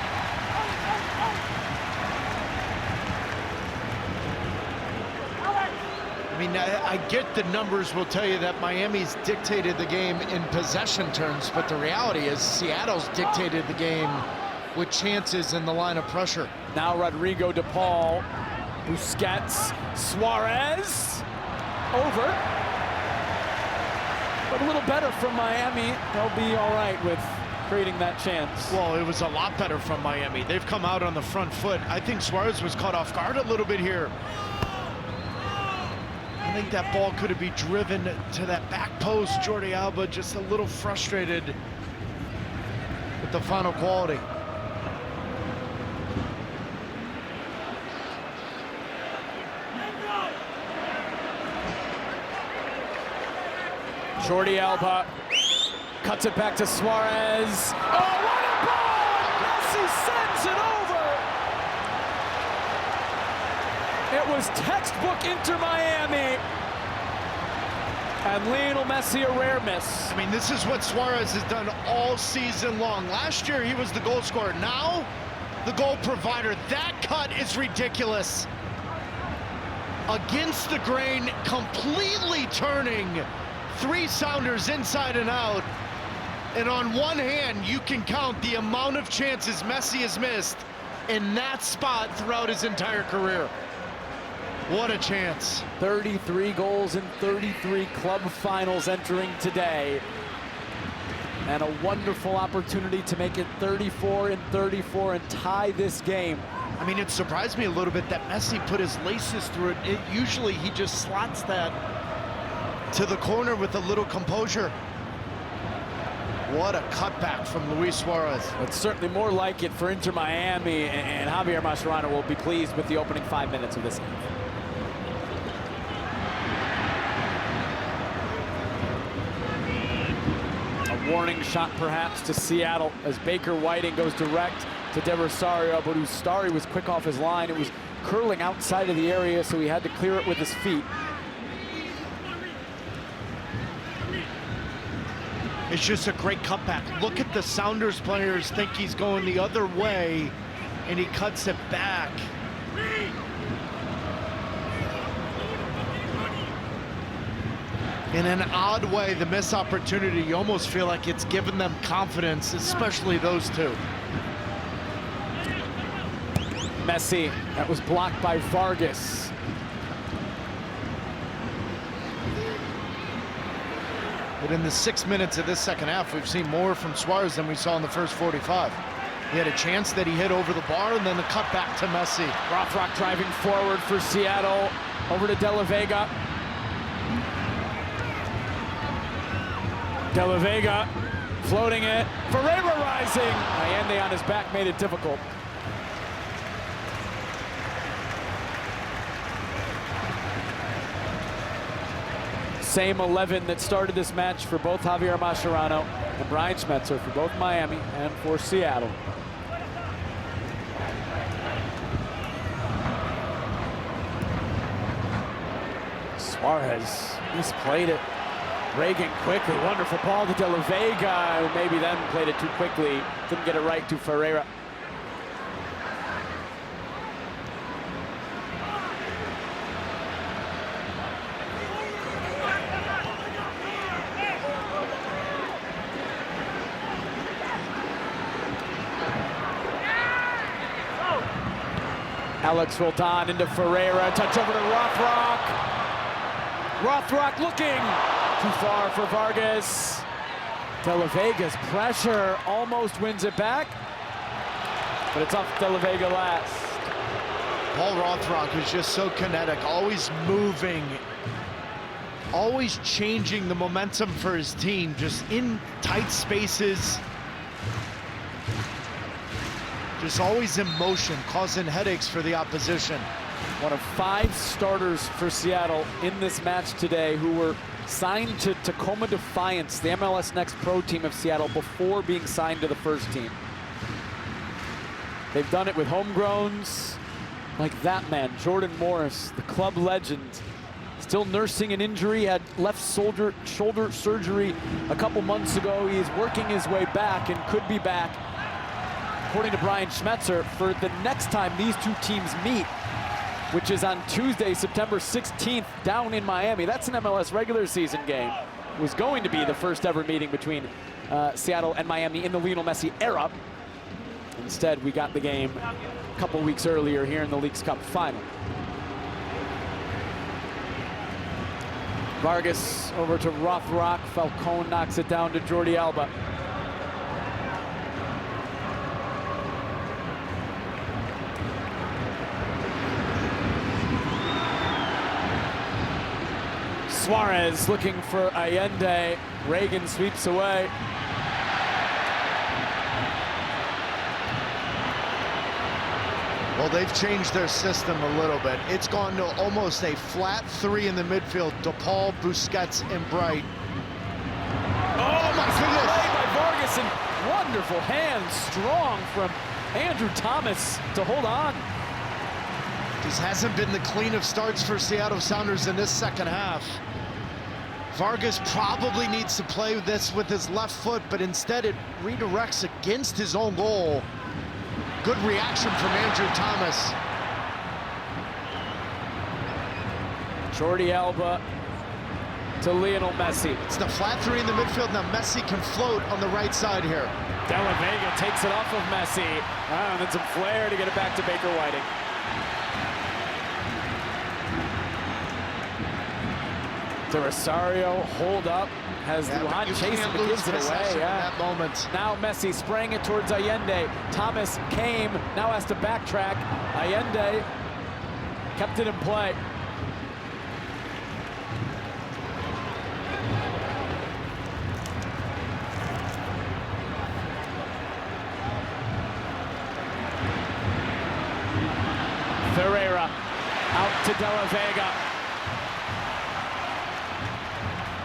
Speaker 2: I mean, I get the numbers will tell you that Miami's dictated the game in possession terms, but the reality is Seattle's dictated the game with chances in the line of pressure.
Speaker 1: Now Rodrigo de Paul, Busquets, Suarez, over. But a little better from Miami. They'll be all right with creating that chance.
Speaker 2: Well, it was a lot better from Miami. They've come out on the front foot. I think Suarez was caught off guard a little bit here. I think that ball could have been driven to that back post. Jordi Alba just a little frustrated with the final quality.
Speaker 1: Jordi Alba cuts it back to Suarez. Oh, what a ball! Messi sends it over! It was textbook Inter Miami. And Lionel Messi, a rare miss.
Speaker 2: I mean, this is what Suarez has done all season long. Last year, he was the goal scorer. Now, the goal provider. That cut is ridiculous. Against the grain, completely turning 3 Sounders inside and out. And on one hand, you can count the amount of chances Messi has missed in that spot throughout his entire career. What a chance.
Speaker 1: 33 goals in 33 club finals entering today. And a wonderful opportunity to make it 34 in 34 and tie this game.
Speaker 2: I mean, it surprised me a little bit that Messi put his laces through it. Usually he just slots that to the corner with a little composure. What a cutback from Luis Suarez.
Speaker 1: It's certainly more like it for Inter Miami, and Javier Mascherano will be pleased with the opening 5 minutes of this game. Warning shot perhaps to Seattle as Baker Whiting goes direct to De Rosario, but Ustari was quick off his line. It was curling outside of the area, so he had to clear it with his feet.
Speaker 2: It's just a great cutback. Look at the Sounders players think he's going the other way, and he cuts it back. In an odd way, the missed opportunity, you almost feel like it's given them confidence, especially those two.
Speaker 1: Messi, that was blocked by Vargas.
Speaker 2: But in the 6 minutes of this second half, we've seen more from Suarez than we saw in the first 45. He had a chance that he hit over the bar, and then the cut back to Messi.
Speaker 1: Rothrock driving forward for Seattle, over to De La Vega. De La Vega floating it. Ferreira rising. Allende on his back made it difficult. Same 11 that started this match for both Javier Mascherano and Brian Schmetzer, for both Miami and for Seattle. Suarez misplayed it. Reagan quickly, wonderful ball to De La Vega, who maybe then played it too quickly. Didn't get it right to Ferreira. Alex Roldan into Ferreira, touch over to Rothrock. Rothrock looking. Too far for Vargas. De La Vega's pressure almost wins it back, but it's off De La Vega last.
Speaker 2: Paul Rothrock is just so kinetic, always moving, always changing the momentum for his team, just in tight spaces, just always in motion, causing headaches for the opposition.
Speaker 1: One of 5 starters for Seattle in this match today who were signed to Tacoma Defiance, the MLS Next Pro team of Seattle, before being signed to the first team. They've done it with homegrowns like that man, Jordan Morris, the club legend, still nursing an injury, had left shoulder surgery a couple months ago. He is working his way back and could be back, according to Brian Schmetzer, for the next time these two teams meet, which is on Tuesday, September 16th, down in Miami. That's an MLS regular season game. It was going to be the first ever meeting between Seattle and Miami in the Lionel Messi era. Instead, we got the game a couple weeks earlier here in the Leagues Cup final. Vargas over to Rothrock. Falcone knocks it down to Jordi Alba. Suarez looking for Allende. Reagan sweeps away.
Speaker 2: Well, they've changed their system a little bit. It's gone to almost a flat 3 in the midfield. DePaul, Busquets, and Bright.
Speaker 1: beautiful hands, strong from Andrew Thomas to hold on.
Speaker 2: This hasn't been the clean of starts for Seattle Sounders in this second half. Vargas probably needs to play this with his left foot, but instead it redirects against his own goal. Good reaction from Andrew Thomas.
Speaker 1: Jordi Alba to Lionel Messi.
Speaker 2: It's the flat three in the midfield. Now Messi can float on the right side here.
Speaker 1: De La Vega takes it off of Messi. And then some flair to get it back to Baker Whiting. De Rosario, hold up, has Lujan chasing, but gives it away.
Speaker 2: In that moment.
Speaker 1: Now Messi spraying it towards Allende. Thomas came, now has to backtrack. Allende kept it in play. Ferreira out to De La Vega.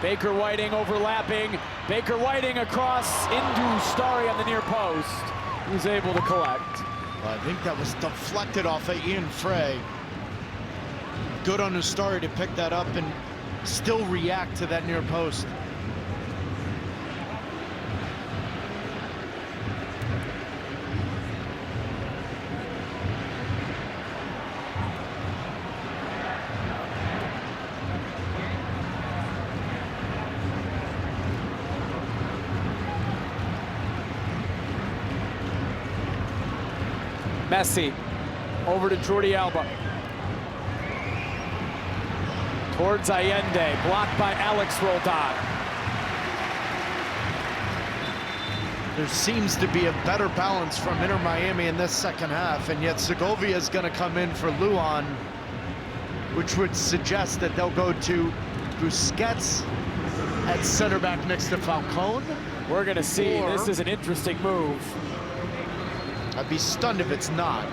Speaker 1: Baker Whiting overlapping. Baker Whiting across into Starry on the near post. Who's able to collect.
Speaker 2: Well, I think that was deflected off of Ian Frey. Good on Starry to pick that up and still react to that near post.
Speaker 1: Messi over to Jordi Alba. Towards Allende, blocked by Alex Roldan.
Speaker 2: There seems to be a better balance from Inter Miami in this second half, and yet Segovia is going to come in for Lujan, which would suggest that they'll go to Busquets at center back next to Falcone.
Speaker 1: We're going to see. This is an interesting move.
Speaker 2: I'd be stunned if it's not.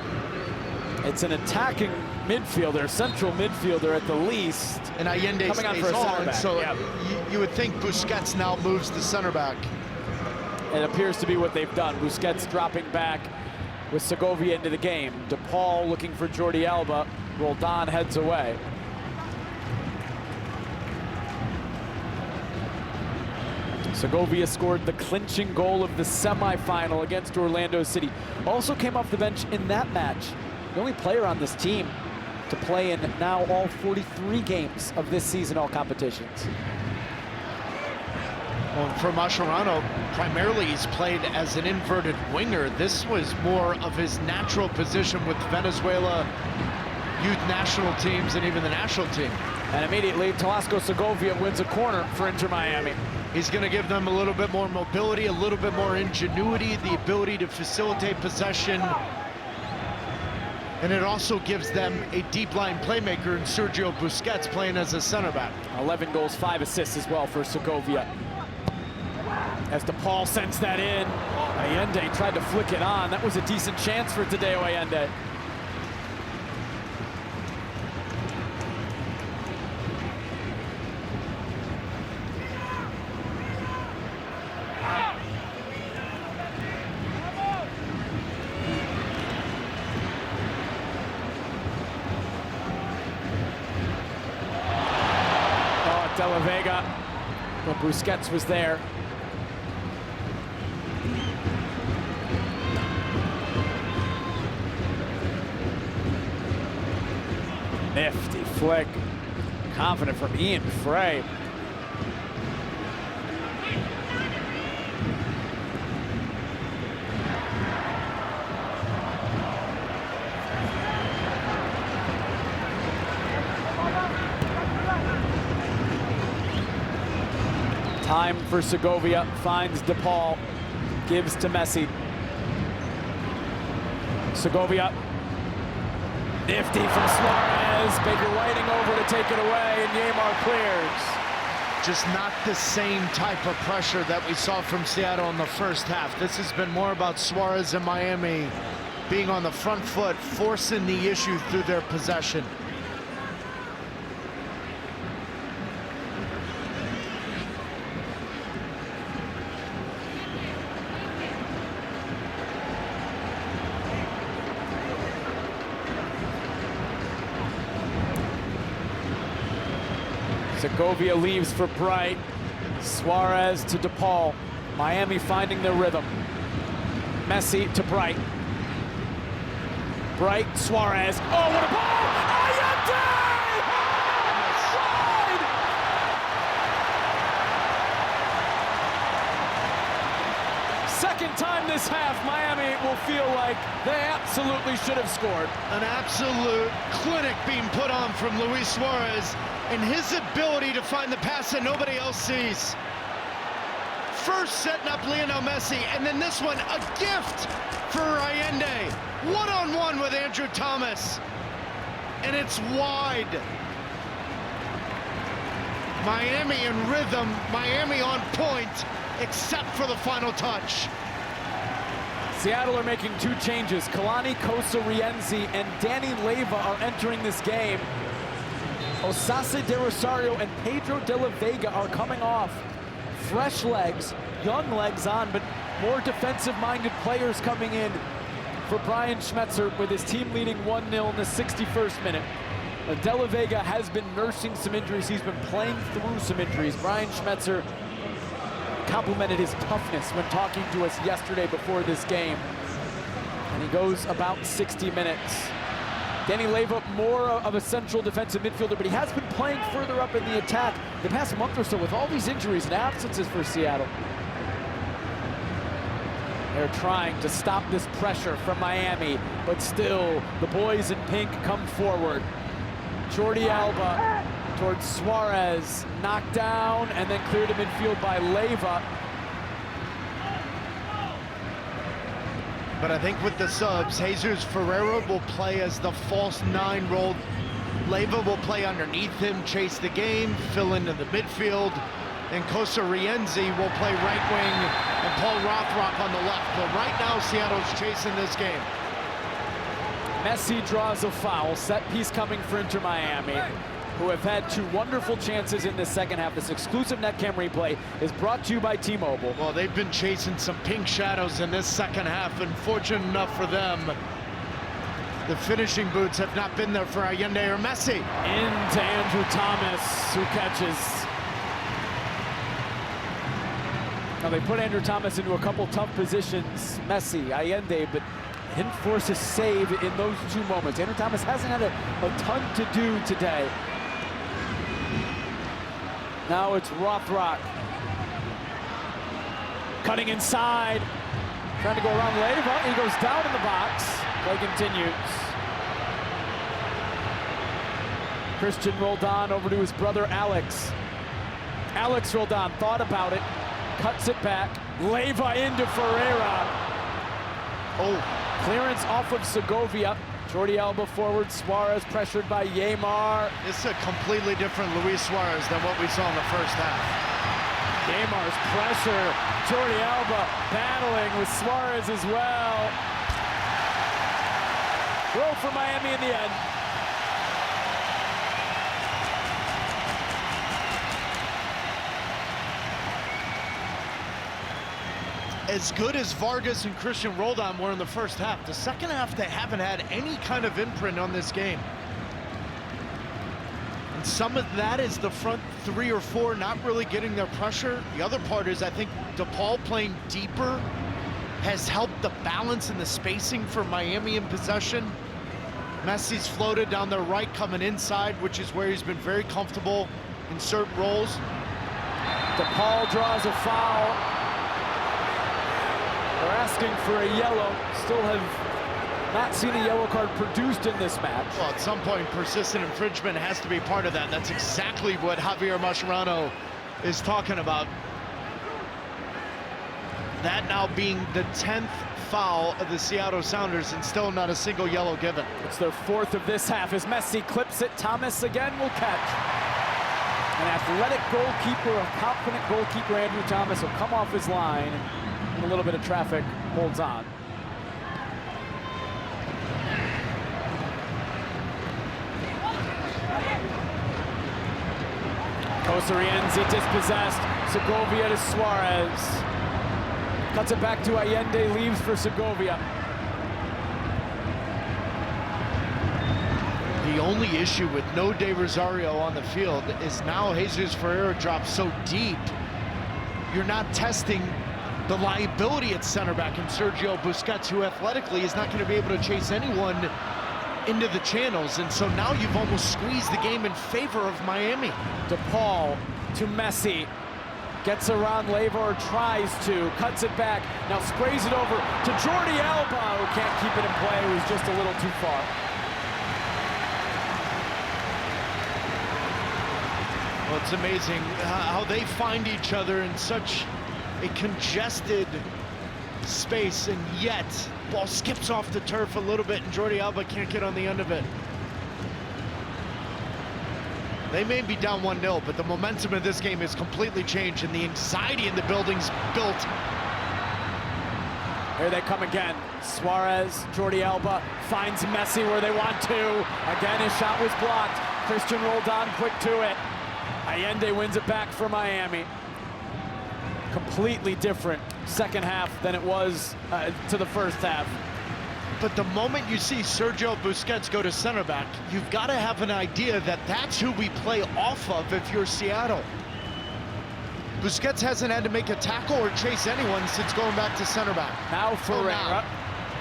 Speaker 1: It's an attacking midfielder, central midfielder at the least.
Speaker 2: And Allende
Speaker 1: coming on
Speaker 2: stays
Speaker 1: for a center
Speaker 2: on,
Speaker 1: back.
Speaker 2: so
Speaker 1: Yep.
Speaker 2: you would think Busquets now moves the center back.
Speaker 1: It appears to be what they've done. Busquets dropping back with Segovia into the game. DePaul looking for Jordi Alba. Roldan heads away. Segovia scored the clinching goal of the semifinal against Orlando City. Also came off the bench in that match. The only player on this team to play in now all 43 games of this season, all competitions.
Speaker 2: Well, for Mascherano, primarily he's played as an inverted winger. This was more of his natural position with Venezuela youth national teams and even the national team.
Speaker 1: And immediately, Telesco Segovia wins a corner for Inter Miami.
Speaker 2: He's going to give them a little bit more mobility, a little bit more ingenuity, the ability to facilitate possession. And it also gives them a deep line playmaker in Sergio Busquets playing as a center back.
Speaker 1: 11 goals, 5 assists as well for Segovia. As DePaul sends that in, Allende tried to flick it on. That was a decent chance for Tadeo Allende. De La Vega, but Busquets was there. Nifty flick, confident from Ian Frey. Time for Segovia, finds DePaul, gives to Messi. Segovia, nifty from Suarez, Baker Whiting over to take it away, and Neymar clears.
Speaker 2: Just not the same type of pressure that we saw from Seattle in the first half. This has been more about Suarez and Miami being on the front foot, forcing the issue through their possession.
Speaker 1: Segovia leaves for Bright. Suarez to DePaul. Miami finding their rhythm. Messi to Bright. Bright, Suarez. Oh, what a ball! Allende! Wide! Second time this half, Miami will feel like they absolutely should have scored.
Speaker 2: An absolute clinic being put on from Luis Suarez and his ability to find the pass that nobody else sees. First setting up Lionel Messi, and then this one, a gift for Allende. One-on-one with Andrew Thomas, and it's wide. Miami in rhythm, Miami on point, except for the final touch.
Speaker 1: Seattle are making two changes. Kalani Kosa-Rienzi and Danny Leyva are entering this game. Osase de Rosario and Pedro de la Vega are coming off. Fresh legs, young legs on, but more defensive-minded players coming in for Brian Schmetzer with his team leading 1-0 in the 61st minute. De la Vega has been nursing some injuries. He's been playing through some injuries. Brian Schmetzer complimented his toughness when talking to us yesterday before this game. And he goes about 60 minutes. Danny Leyva, more of a central defensive midfielder, but he has been playing further up in the attack the past month or so with all these injuries and absences for Seattle. They're trying to stop this pressure from Miami, but still, the boys in pink come forward. Jordi Alba towards Suarez, knocked down, and then cleared to midfield by Leyva.
Speaker 2: But I think with the subs, Jesus Ferreira will play as the false 9 role. Leyva will play underneath him, chase the game, fill into the midfield. And Kosa-Rienzi will play right wing and Paul Rothrock on the left. But right now, Seattle's chasing this game.
Speaker 1: Messi draws a foul, set piece coming for Inter Miami, who have had two wonderful chances in this second half. This exclusive NetCam replay is brought to you by T-Mobile.
Speaker 2: Well, they've been chasing some pink shadows in this second half, and fortunate enough for them, the finishing boots have not been there for Allende or Messi.
Speaker 1: Into Andrew Thomas, who catches. Now they put Andrew Thomas into a couple tough positions, Messi, Allende, but didn't force a save in those two moments. Andrew Thomas hasn't had a ton to do today. Now it's Rothrock. Cutting inside. Trying to go around Leyva. He goes down in the box. Play continues. Christian Roldan over to his brother Alex. Alex Roldan thought about it. Cuts it back. Leyva into Ferreira. Oh, clearance off of Segovia. Jordi Alba forward, Suarez pressured by Yeimar.
Speaker 2: This is a completely different Luis Suarez than what we saw in the first half.
Speaker 1: Yeimar's pressure, Jordi Alba battling with Suarez as well. Goal for Miami in the end.
Speaker 2: As good as Vargas and Christian Roldan were in the first half, the second half they haven't had any kind of imprint on this game. And some of that is the front 3 or 4 not really getting their pressure. The other part is I think DePaul playing deeper has helped the balance and the spacing for Miami in possession. Messi's floated down their right, coming inside, which is where he's been very comfortable in certain roles.
Speaker 1: DePaul draws a foul. They're asking for a yellow. Still have not seen a yellow card produced in this match.
Speaker 2: Well, at some point, persistent infringement has to be part of that. That's exactly what Javier Mascherano is talking about. That now being the 10th foul of the Seattle Sounders and still not a single yellow given.
Speaker 1: It's their 4th of this half as Messi clips it. Thomas again will catch. An athletic goalkeeper, a confident goalkeeper, Andrew Thomas, will come off his line. A little bit of traffic holds on. Kosa-Rienzi dispossessed. Segovia to Suarez. Cuts it back to Allende, leaves for Segovia.
Speaker 2: The only issue with no De Rosario on the field is now Jesus Ferreira drops so deep, you're not testing the liability at center back in Sergio Busquets, who athletically is not going to be able to chase anyone into the channels. And so now you've almost squeezed the game in favor of Miami.
Speaker 1: DePaul to Messi. Gets around Leiva, or tries to, cuts it back, now sprays it over to Jordi Alba, who can't keep it in play, who's just a little too far.
Speaker 2: Well, it's amazing how they find each other in such a congested space, and yet ball skips off the turf a little bit and Jordi Alba can't get on the end of it. They may be down 1-0, but the momentum of this game has completely changed, and the anxiety in the building's built.
Speaker 1: Here they come again. Suarez, Jordi Alba finds Messi where they want to. Again, his shot was blocked. Christian Roldan quick to it. Allende wins it back for Miami. Completely different second half than it was to the first half.
Speaker 2: But the moment you see Sergio Busquets go to center back, you've got to have an idea that that's who we play off of if you're Seattle. Busquets hasn't had to make a tackle or chase anyone since going back to center back.
Speaker 1: Now Ferreira,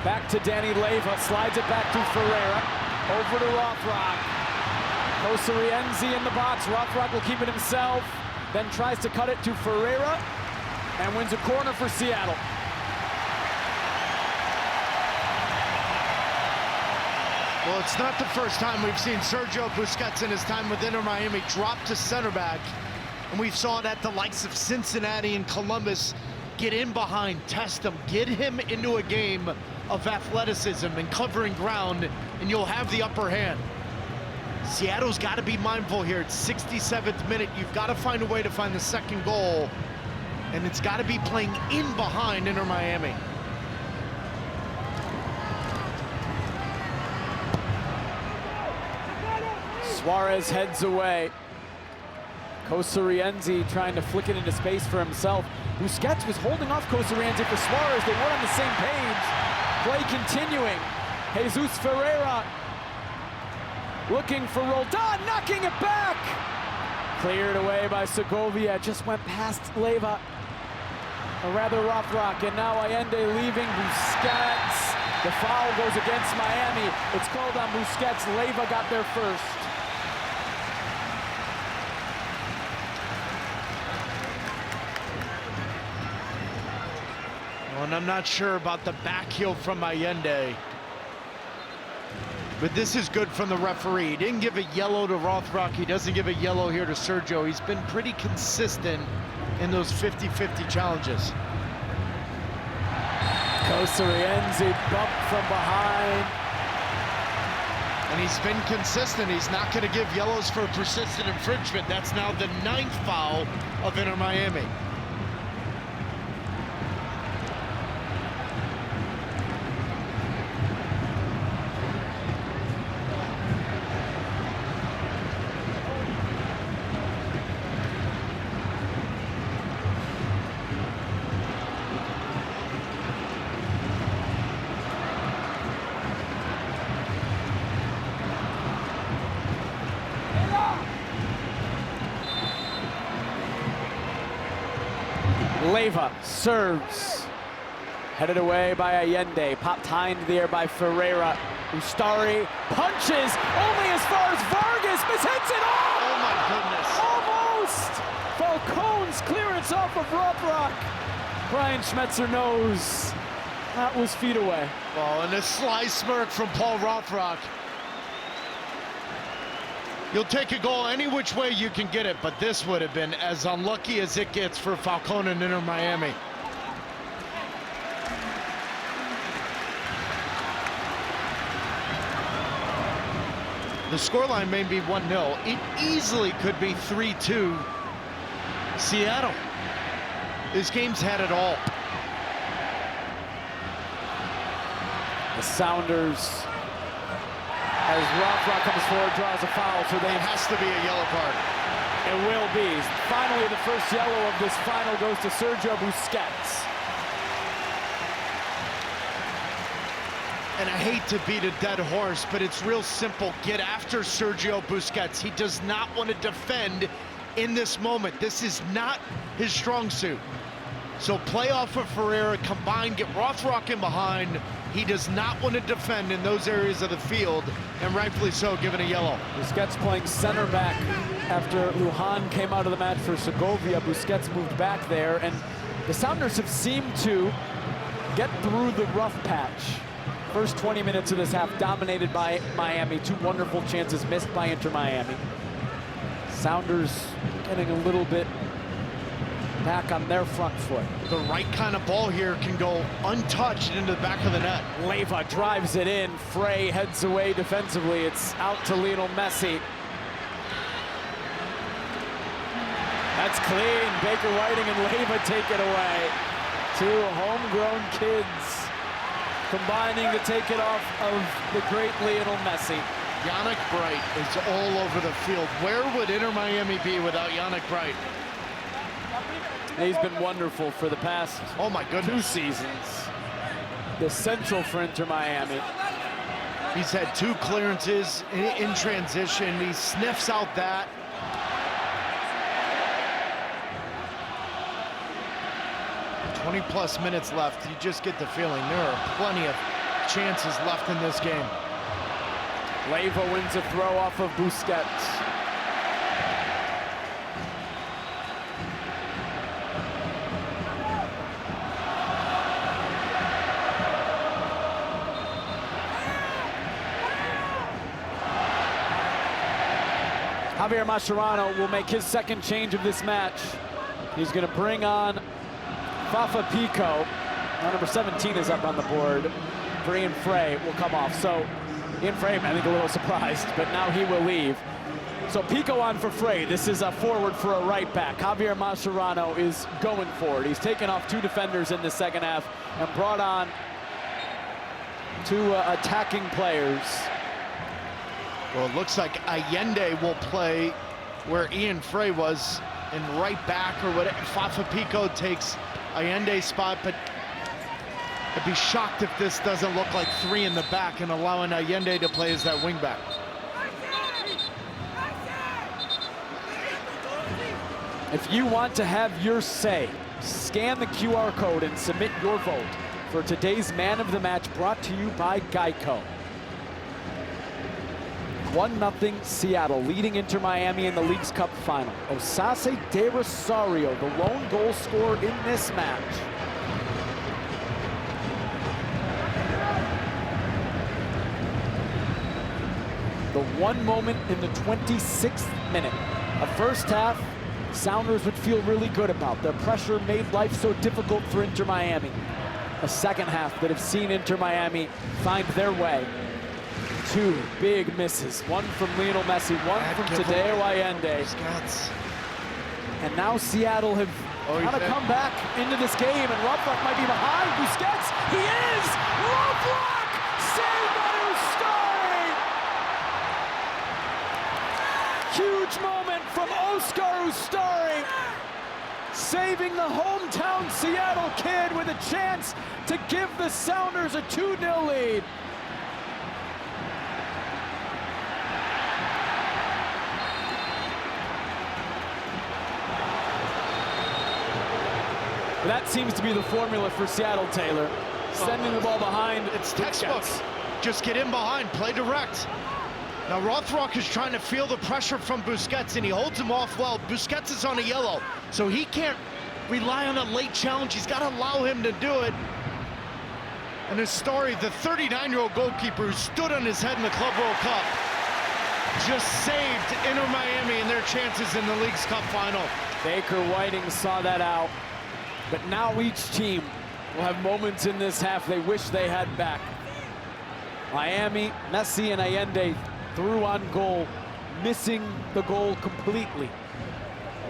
Speaker 1: back to Danny Leiva, slides it back to Ferreira, over to Rothrock. Kosarienzi in the box, Rothrock will keep it himself, then tries to cut it to Ferreira, and wins a corner for Seattle.
Speaker 2: Well, it's not the first time we've seen Sergio Busquets in his time with Inter Miami drop to center back. And we saw it at the likes of Cincinnati and Columbus. Get in behind, test him, get him into a game of athleticism and covering ground, and you'll have the upper hand. Seattle's got to be mindful here. It's 67th minute. You've got to find a way to find the second goal, and it's got to be playing in behind Inter Miami.
Speaker 1: Suarez heads away. Kosarienzi trying to flick it into space for himself. Busquets was holding off Kosarienzi for Suarez. They weren't on the same page. Play continuing. Jesus Ferreira looking for Roldan, knocking it back. Cleared away by Segovia, just went past Leiva, or rather Rothrock, and now Allende leaving Busquets. The foul goes against Miami. It's called on Busquets. Leiva got there first.
Speaker 2: Well, and I'm not sure about the back heel from Allende, but this is good from the referee. He didn't give a yellow to Rothrock. He doesn't give a yellow here to Sergio. He's been pretty consistent in those 50-50 challenges.
Speaker 1: Kosarienzi bumped from behind.
Speaker 2: And he's been consistent. He's not going to give yellows for persistent infringement. That's now the 9th foul of Inter Miami.
Speaker 1: Leiva serves. Headed away by Allende. Popped high into the air by Ferreira. Ustari punches only as far as Vargas. Mishits it all!
Speaker 2: Oh my goodness.
Speaker 1: Almost! Falcone's clearance off of Rothrock. Brian Schmetzer knows that was feet away.
Speaker 2: Oh, and a sly smirk from Paul Rothrock. You'll take a goal any which way you can get it, but this would have been as unlucky as it gets for Falcone and Inter Miami. The scoreline may be 1-0. It easily could be 3-2 Seattle. This game's had it all.
Speaker 1: The Sounders, as Rothrock comes forward, draws a foul, so
Speaker 2: It has to be a yellow card.
Speaker 1: it will be. Finally, the first yellow of this final goes to Sergio Busquets.
Speaker 2: and I hate to beat a dead horse, but it's real simple. Get after Sergio Busquets. He does not want to defend in this moment. This is not his strong suit. So play off of Ferreira, combine, get Rothrock in behind. He does not want to defend in those areas of the field, and rightfully so, given a yellow.
Speaker 1: Busquets playing center back after Lujan came out of the match for Segovia. Busquets moved back there, and the Sounders have seemed to get through the rough patch. First 20 minutes of this half dominated by Miami. 2 wonderful chances missed by Inter Miami. Sounders getting a little bit back on their front foot.
Speaker 2: The right kind of ball here can go untouched into the back of the net.
Speaker 1: Leyva drives it in. Frey heads away defensively. It's out to Lionel Messi. That's clean. Baker Whiting and Leyva take it away. 2 homegrown kids combining to take it off of the great Lionel Messi.
Speaker 2: Yannick Bright is all over the field. Where would Inter Miami be without Yannick Bright?
Speaker 1: He's been wonderful for the past
Speaker 2: Oh my goodness.
Speaker 1: 2 seasons. The central for Inter Miami.
Speaker 2: He's had 2 clearances in transition. He sniffs out that. +20 minutes left. You just get the feeling there are plenty of chances left in this game.
Speaker 1: Leyva wins a throw off of Busquets. Javier Mascherano will make his second change of this match. He's going to bring on Fafa Pico. Now number 17 is up on the board. Ian Frey will come off. So Ian Frey, I think, a little surprised, but now he will leave. So Pico on for Frey. This is a forward for a right back. Javier Mascherano is going forward. He's taken off 2 defenders in the second half and brought on 2 attacking players.
Speaker 2: Well, it looks like Allende will play where Ian Frey was in right back or whatever. Fafa Pico takes Allende's spot, but I'd be shocked if this doesn't look like 3 in the back and allowing Allende to play as that wing back.
Speaker 1: If you want to have your say, scan the QR code and submit your vote for today's Man of the Match, brought to you by Geico. 1-0 Seattle, leading Inter Miami in the League's Cup final. Osase de Rosario, the lone goal scorer in this match. The one moment in the 26th minute. A first half Sounders would feel really good about. Their pressure made life so difficult for Inter Miami. A second half that have seen Inter Miami find their way. 2 big misses. One from Lionel Messi, one from Tadeo Allende. And now Seattle have kind of come back into this game, and Rothrock might be behind Busquets. He is! Rothrock! Saved by Ustari! Huge moment from Oscar Ustari, saving the hometown Seattle kid with a chance to give the Sounders a 2-0 lead. That seems to be the formula for Seattle, Taylor. Sending the ball behind.
Speaker 2: It's textbook. Just get in behind, play direct. Now Rothrock is trying to feel the pressure from Busquets, and he holds him off well. Busquets is on a yellow, so he can't rely on a late challenge. He's got to allow him to do it. And his story, the 39-year-old goalkeeper who stood on his head in the Club World Cup, just saved Inter Miami and their chances in the League's Cup final.
Speaker 1: Baker Whiting saw that out. But now each team will have moments in this half they wish they had back. Miami, Messi and Allende through on goal, missing the goal completely.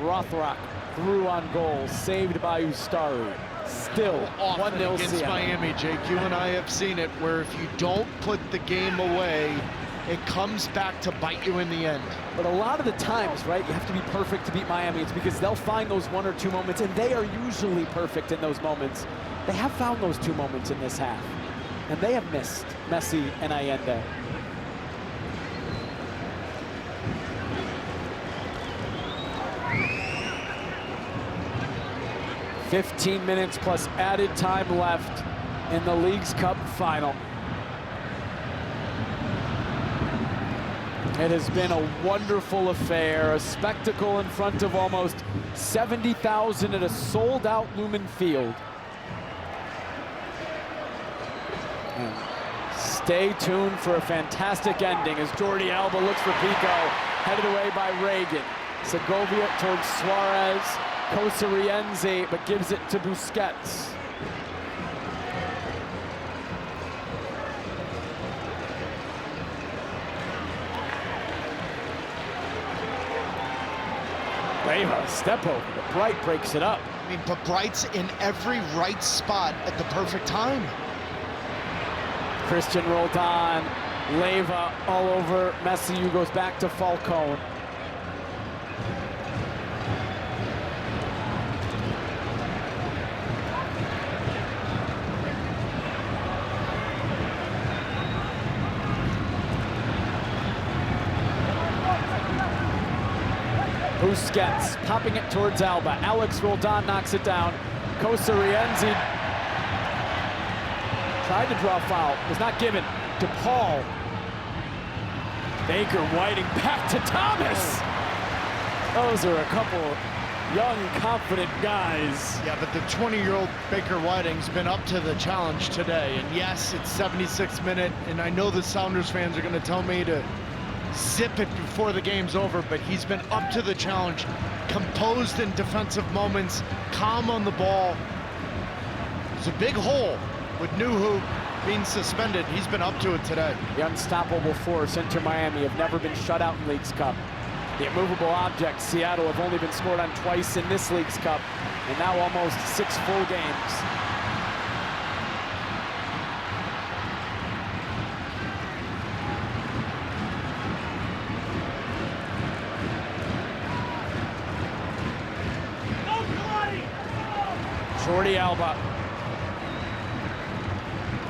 Speaker 1: Rothrock through on goal, saved by Ustari. Still 1-0
Speaker 2: against
Speaker 1: Seattle.
Speaker 2: Miami, Jake. You and I have seen it, where if you don't put the game away, it comes back to bite you in the end.
Speaker 1: But a lot of the times, right, you have to be perfect to beat Miami. It's because they'll find those 1 or 2 moments, and they are usually perfect in those moments. They have found those 2 moments in this half. and they have missed Messi and Allende. "15 minutes plus added time left in the Leagues Cup final." It has been a wonderful affair, a spectacle in front of almost 70,000 at a sold-out Lumen Field. And stay tuned for a fantastic ending as Jordi Alba looks for Pico, headed away by Reagan. Segovia towards Suarez, Kosa Rienzi, but gives it to Busquets. Leiva, step over, but Bright breaks it up.
Speaker 2: I mean, but Bright's in every right spot at the perfect time.
Speaker 1: Christian Roldan, Leiva all over Messi, who goes back to Falcone. Busquets popping it towards Alba. Alex Roldan knocks it down. Kosa Rienzi tried to draw foul, was not given. DePaul. Baker Whiting back to Thomas. Those are a couple young, confident guys.
Speaker 2: Yeah, but the 20-year-old Baker Whiting's been up to the challenge today. And yes, it's 76 minutes, and I know the Sounders fans are going to tell me to zip it before the game's over, but he's been up to the challenge, composed in defensive moments, calm on the ball. It's a big hole with Nuhu being suspended. He's been up to it today.
Speaker 1: The unstoppable force, Inter Miami, have never been shut out in Leagues Cup. The immovable object, Seattle, have only been scored on twice in this Leagues Cup, and now almost 6 full games. Jordi Alba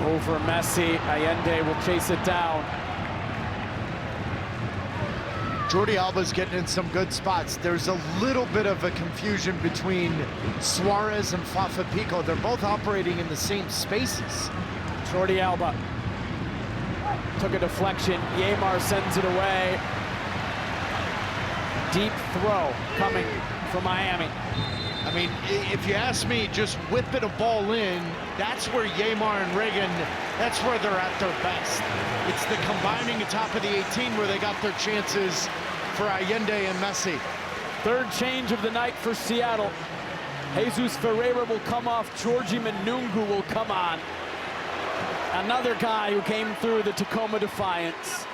Speaker 1: over Messi. Allende will chase it down.
Speaker 2: Jordi Alba's getting in some good spots. There's a little bit of a confusion between Suarez and Fafa Pico. They're both operating in the same spaces.
Speaker 1: Jordi Alba took a deflection. Yeimar sends it away. Deep throw coming from Miami.
Speaker 2: I mean, if you ask me, just whipping a ball in, that's where Yeimar and Reagan, that's where they're at their best. It's the combining atop of the 18 where they got their chances for Allende and Messi.
Speaker 1: Third change of the night for Seattle. Jesus Ferreira will come off. Georgie Manungu will come on. Another guy who came through the Tacoma Defiance.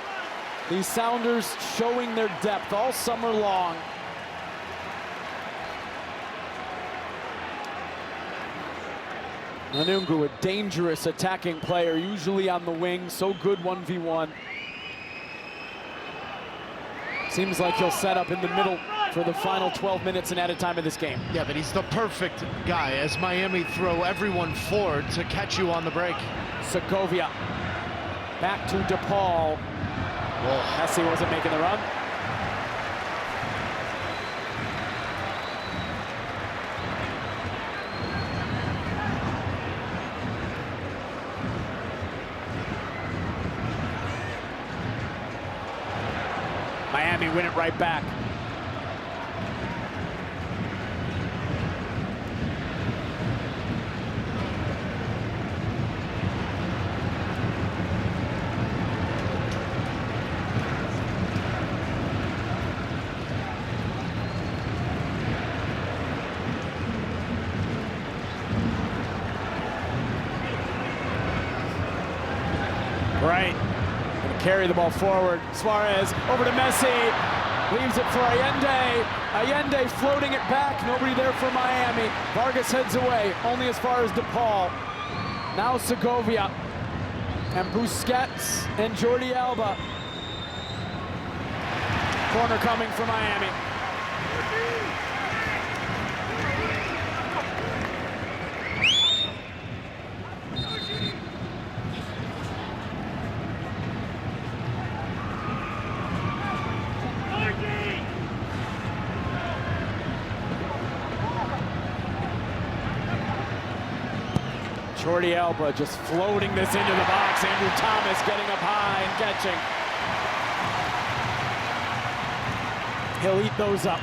Speaker 1: These Sounders showing their depth all summer long. Manungu, a dangerous attacking player, usually on the wing, so good 1v1. Seems like he'll set up in the middle for the final 12 minutes and added time of this game.
Speaker 2: Yeah, but he's the perfect guy as Miami throw everyone forward to catch you on the break.
Speaker 1: Segovia back to DePaul.
Speaker 2: Whoa.
Speaker 1: Messi wasn't making the run. Miami win it right back. Right, gonna carry the ball forward. Suarez over to Messi. Leaves it for Allende. Allende floating it back. Nobody there for Miami. Vargas heads away, only as far as DePaul. Now Segovia and Busquets and Jordi Alba. Corner coming for Miami. Jordi Alba just floating this into the box. Andrew Thomas getting up high and catching. He'll eat those up.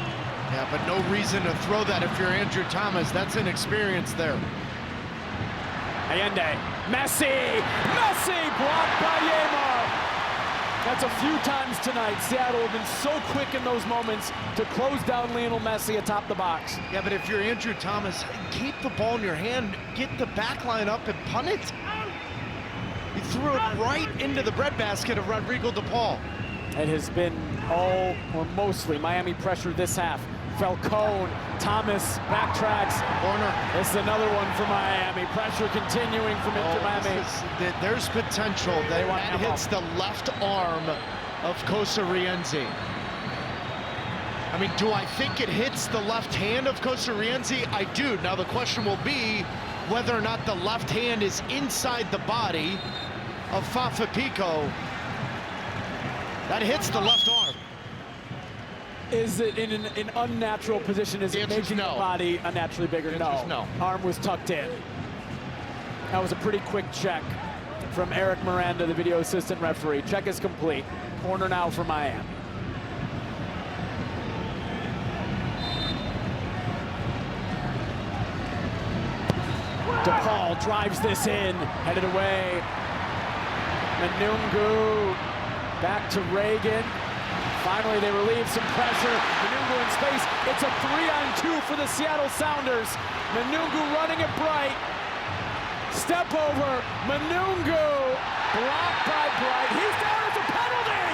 Speaker 2: Yeah, but no reason to throw that if you're Andrew Thomas. That's inexperience there.
Speaker 1: Allende, Messi blocked by Yeimar. That's a few times tonight. Seattle have been so quick in those moments to close down Lionel Messi atop the box.
Speaker 2: Yeah, but if you're Andrew Thomas, keep the ball in your hand, get the back line up and punt it. He threw it right into the breadbasket of Rodrigo De Paul.
Speaker 1: It has been all, or mostly, Miami pressure this half. Falcone, Thomas backtracks.
Speaker 2: Corner.
Speaker 1: This is another one for Miami. Pressure continuing from Inter Miami.
Speaker 2: There's potential that hits the left arm of Cosarienzi. I mean, do I think it hits the left hand of Cosarienzi? I do. Now the question will be whether or not the left hand is inside the body of Fafa Picault. That hits the left arm.
Speaker 1: Is it in an unnatural position? Is it making the body unnaturally bigger? No. Arm was tucked in. That was a pretty quick check from Eric Miranda, the video assistant referee. Check is complete. Corner now for Miami. DePaul drives this in, headed away. Manungu back to Reagan. Finally, they relieve some pressure. Manungu in space. It's a 3-on-2 for the Seattle Sounders. Manungu running it bright. Step over. Manungu blocked by Bright. He's down as a penalty.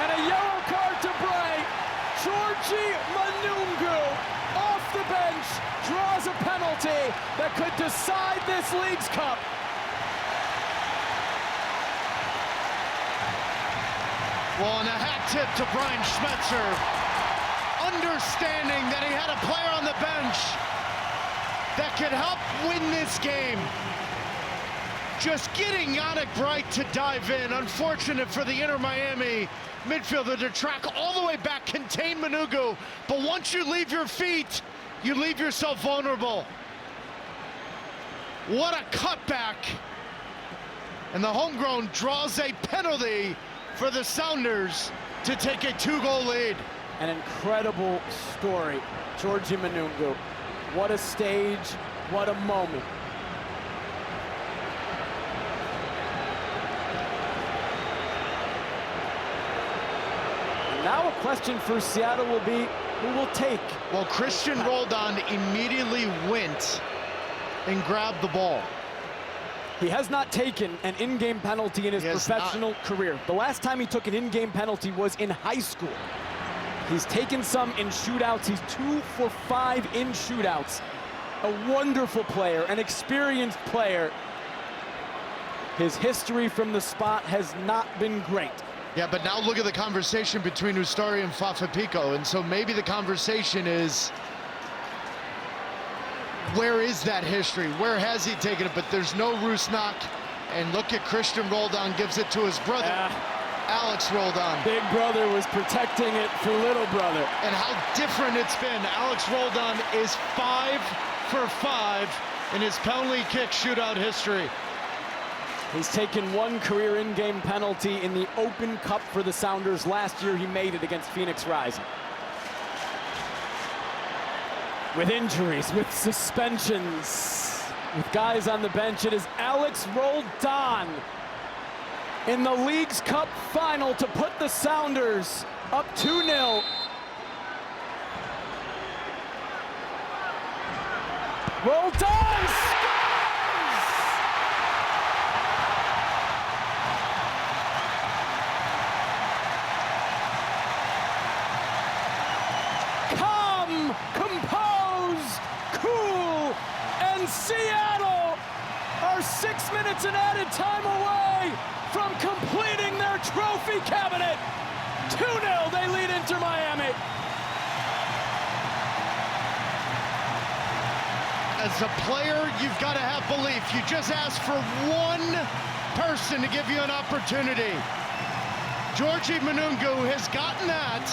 Speaker 1: And a yellow card to Bright. Georgie Manungu off the bench draws a penalty that could decide this Leagues Cup.
Speaker 2: Well, and a hat tip to Brian Schmetzer, understanding that he had a player on the bench that could help win this game. Just getting Yannick Bright to dive in. Unfortunate for the Inter Miami midfielder to track all the way back, contain Manungu. But once you leave your feet, you leave yourself vulnerable. What a cutback. And the homegrown draws a penalty for the Sounders to take a 2-goal lead.
Speaker 1: An incredible story, Georgie Manungu. What a stage, what a moment. And now a question for Seattle will be, who will take?
Speaker 2: Well, Christian Roldan immediately went and grabbed the ball.
Speaker 1: He has not taken an in-game penalty in his professional career. The last time he took an in-game penalty was in high school. He's taken some in shootouts. He's 2 for 5 in shootouts. A wonderful player, an experienced player. His history from the spot has not been great.
Speaker 2: Yeah, but now look at the conversation between Ustari and Fafa Picault. And so maybe the conversation is, where is that history? Where has he taken it? But there's no Rusnak. And look at Christian Roldan gives it to his brother, Alex Roldan.
Speaker 1: Big brother was protecting it for little brother.
Speaker 2: And how different it's been. Alex Roldan is 5 for 5 in his penalty kick shootout history.
Speaker 1: He's taken one career in-game penalty in the Open Cup for the Sounders. Last year he made it against Phoenix Rising. With injuries, with suspensions, with guys on the bench, it is Alex Roldan in the Leagues Cup final to put the Sounders up 2-0. Roldan scores! Calm, composed, cool, and Seattle are 6 minutes and added time away from completing their trophy cabinet. 2-0, they lead Inter Miami.
Speaker 2: As a player, you've got to have belief. You just ask for one person to give you an opportunity. Georgie Manungu has gotten that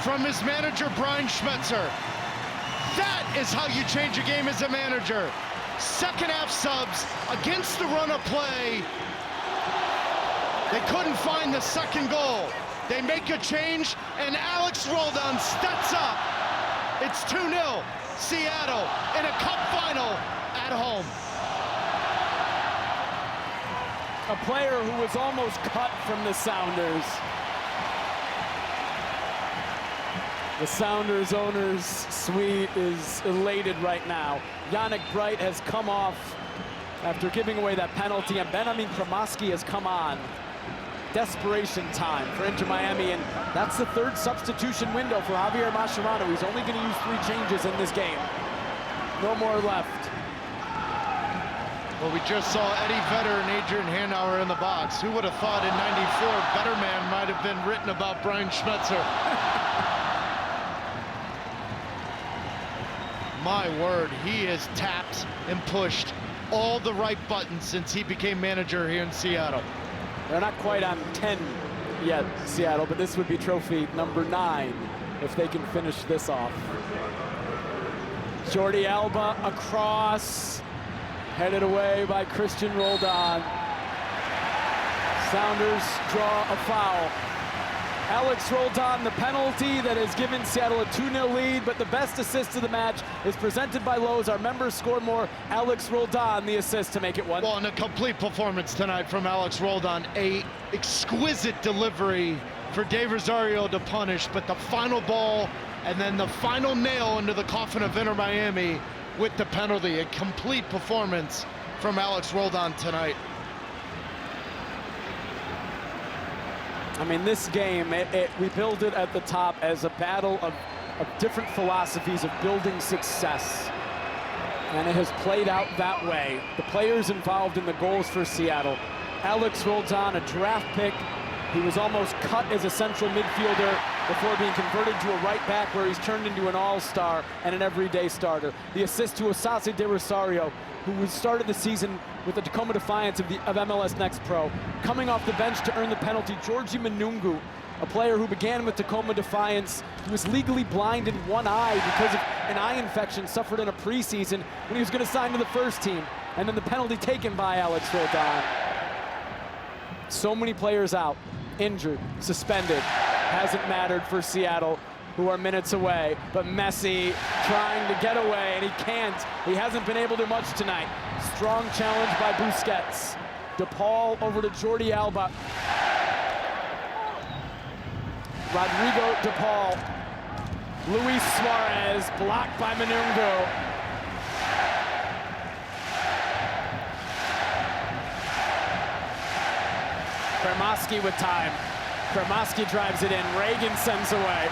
Speaker 2: from his manager, Brian Schmetzer. That is how you change a game as a manager. Second half subs against the run of play. They couldn't find the second goal. They make a change, and Alex Roldan steps up. It's 2-0, Seattle in a cup final at home.
Speaker 1: A player who was almost cut from the Sounders. The Sounders owner's suite is elated right now. Yannick Bright has come off after giving away that penalty, and Benjamin Cremaschi has come on. Desperation time for Inter Miami, and that's the third substitution window for Javier Mascherano. He's only going to use 3 changes in this game. No more left.
Speaker 2: Well, we just saw Eddie Vedder and Adrian Hanauer in the box. Who would have thought in '94 Better Man might have been written about Brian Schmetzer? My word, he has tapped and pushed all the right buttons since he became manager here in Seattle.
Speaker 1: They're not quite on 10 yet, Seattle, but this would be trophy number 9 if they can finish this off. Jordi Alba across, headed away by Christian Roldan. Sounders draw a foul. Alex Roldan, the penalty that has given Seattle a 2-0 lead, but the best assist of the match is presented by Lowe's. Our members score more. Alex Roldan, the assist to make it 1.
Speaker 2: Well, and a complete performance tonight from Alex Roldan. A exquisite delivery for Dave Rosario to punish, but the final ball and then the final nail into the coffin of Inter Miami with the penalty. A complete performance from Alex Roldan tonight.
Speaker 1: I mean, this game, we build it at the top as a battle of different philosophies of building success. And it has played out that way. The players involved in the goals for Seattle. Alex Roldan, a draft pick. He was almost cut as a central midfielder before being converted to a right back, where he's turned into an all-star and an everyday starter. The assist to Osase de Rosario, who started the season with the Tacoma Defiance of MLS Next Pro. Coming off the bench to earn the penalty, Georgie Manungu, a player who began with Tacoma Defiance. He was legally blind in one eye because of an eye infection suffered in a preseason when he was going to sign to the first team. And then the penalty taken by Alex Roldan. So many players out, injured, suspended. Hasn't mattered for Seattle, who are minutes away. But Messi trying to get away, and he can't. He hasn't been able to much tonight. Strong challenge by Busquets. DePaul over to Jordi Alba. Rodrigo DePaul. Luis Suarez blocked by Manungu. Cremaschi with time. Cremaschi drives it in. Reagan sends away.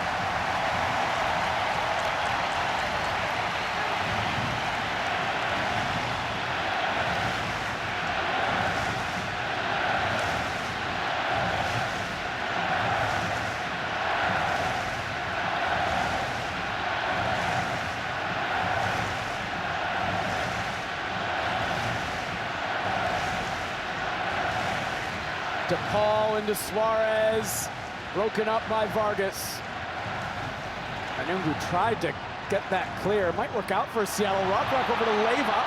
Speaker 1: DePaul into Suarez, broken up by Vargas. Manungu tried to get that clear. Might work out for Seattle. Rock over to Leyva.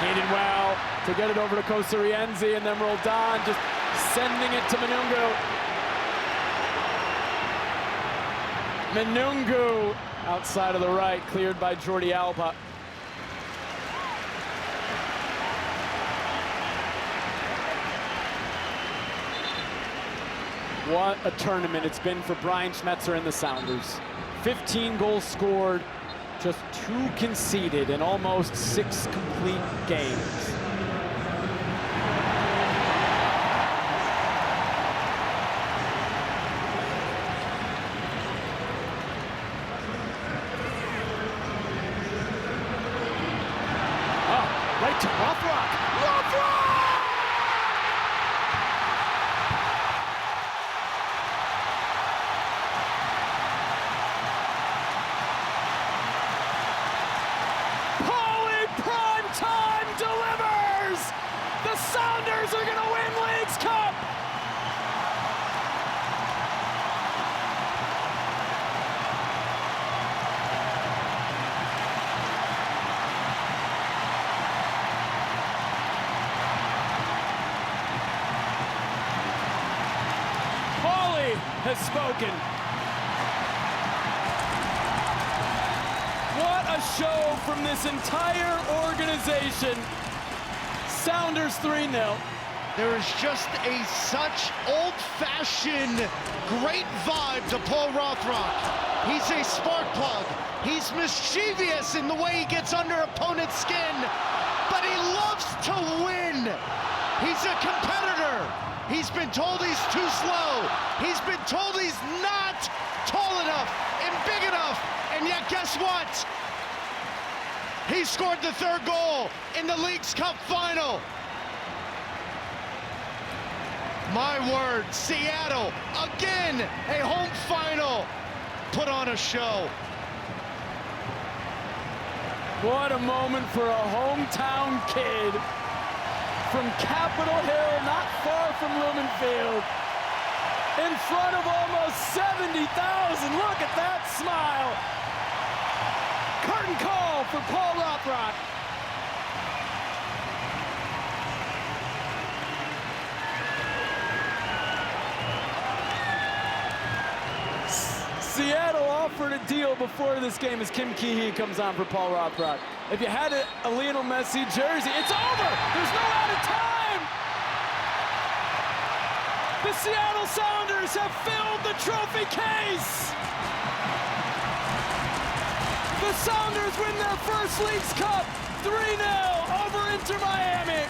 Speaker 1: Needed well to get it over to Kosarienzi, and then Roldan just sending it to Manungu. Manungu outside of the right, cleared by Jordi Alba. What a tournament it's been for Brian Schmetzer and the Sounders. 15 goals scored, just 2 conceded in almost 6 complete games. Oh, right to Rothrock. Rothrock! The Sounders are going to win Leagues Cup! has spoken. What a show from this entire organization. Sounders 3-0.
Speaker 2: There is just such old-fashioned, great vibe to Paul Rothrock. He's a spark plug. He's mischievous in the way he gets under opponent's skin, but he loves to win. He's a competitor. He's been told he's too slow. He's been told he's not tall enough and big enough, and yet guess what? He scored the third goal in the Leagues Cup final. My word, Seattle, again, a home final, put on a show.
Speaker 1: What a moment for a hometown kid from Capitol Hill, not far from Lumen Field, in front of almost 70,000. Look at that smile. Curtain call for Paul Rothrock. Seattle offered a deal before this game as Kim Keehee comes on for Paul Rothrock. If you had a Lionel Messi jersey, it's over. There's no out of time. The Seattle Sounders have filled the trophy case. The Sounders win their first Leagues Cup 3-0 over Inter Miami.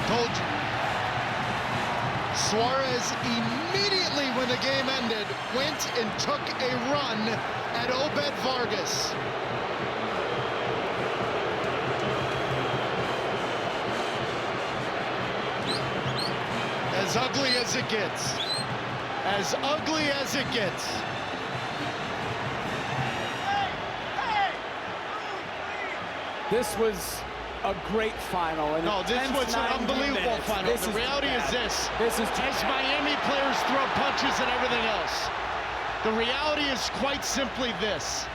Speaker 2: Told you. Suarez immediately when the game ended went and took a run at Obed Vargas. As ugly as it gets. As ugly as it gets.
Speaker 1: This was a great final.
Speaker 2: No, this was an unbelievable final. The reality is this. As Miami players throw punches and everything else, the reality is quite simply this.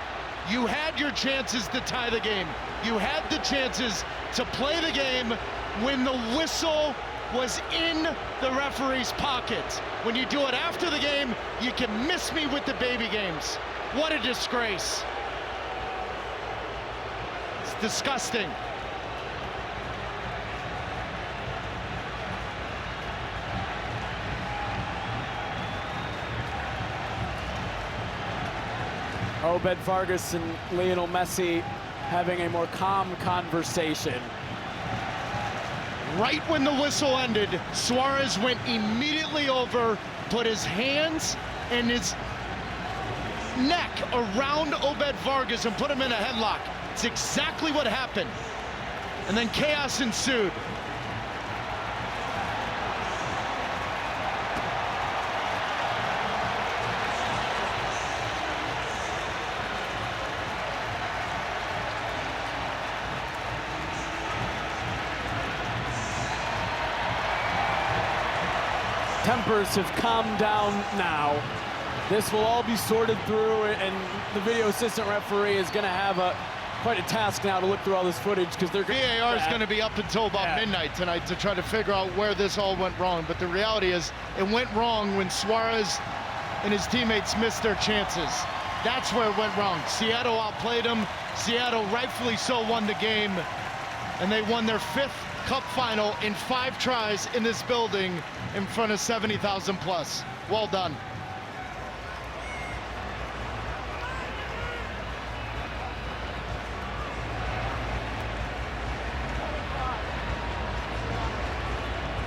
Speaker 2: You had your chances to tie the game. You had the chances to play the game when the whistle was in the referee's pocket. When you do it after the game, you can miss me with the baby games. What a disgrace. It's disgusting.
Speaker 1: Obed Vargas and Lionel Messi having a more calm conversation.
Speaker 2: Right when the whistle ended, Suarez went immediately over, put his hands and his neck around Obed Vargas and put him in a headlock. It's exactly what happened. And then chaos ensued.
Speaker 1: Tempers have calmed down now. This will all be sorted through, and the video assistant referee is going to have quite a task now to look through all this footage, because they're
Speaker 2: VAR is going to be up until about midnight tonight to try to figure out where this all went wrong. But the reality is it went wrong when Suarez and his teammates missed their chances. That's where it went wrong. Seattle outplayed them. Seattle rightfully so won the game, and they won their 5th Cup final in 5 tries in this building in front of 70,000 plus. Well done.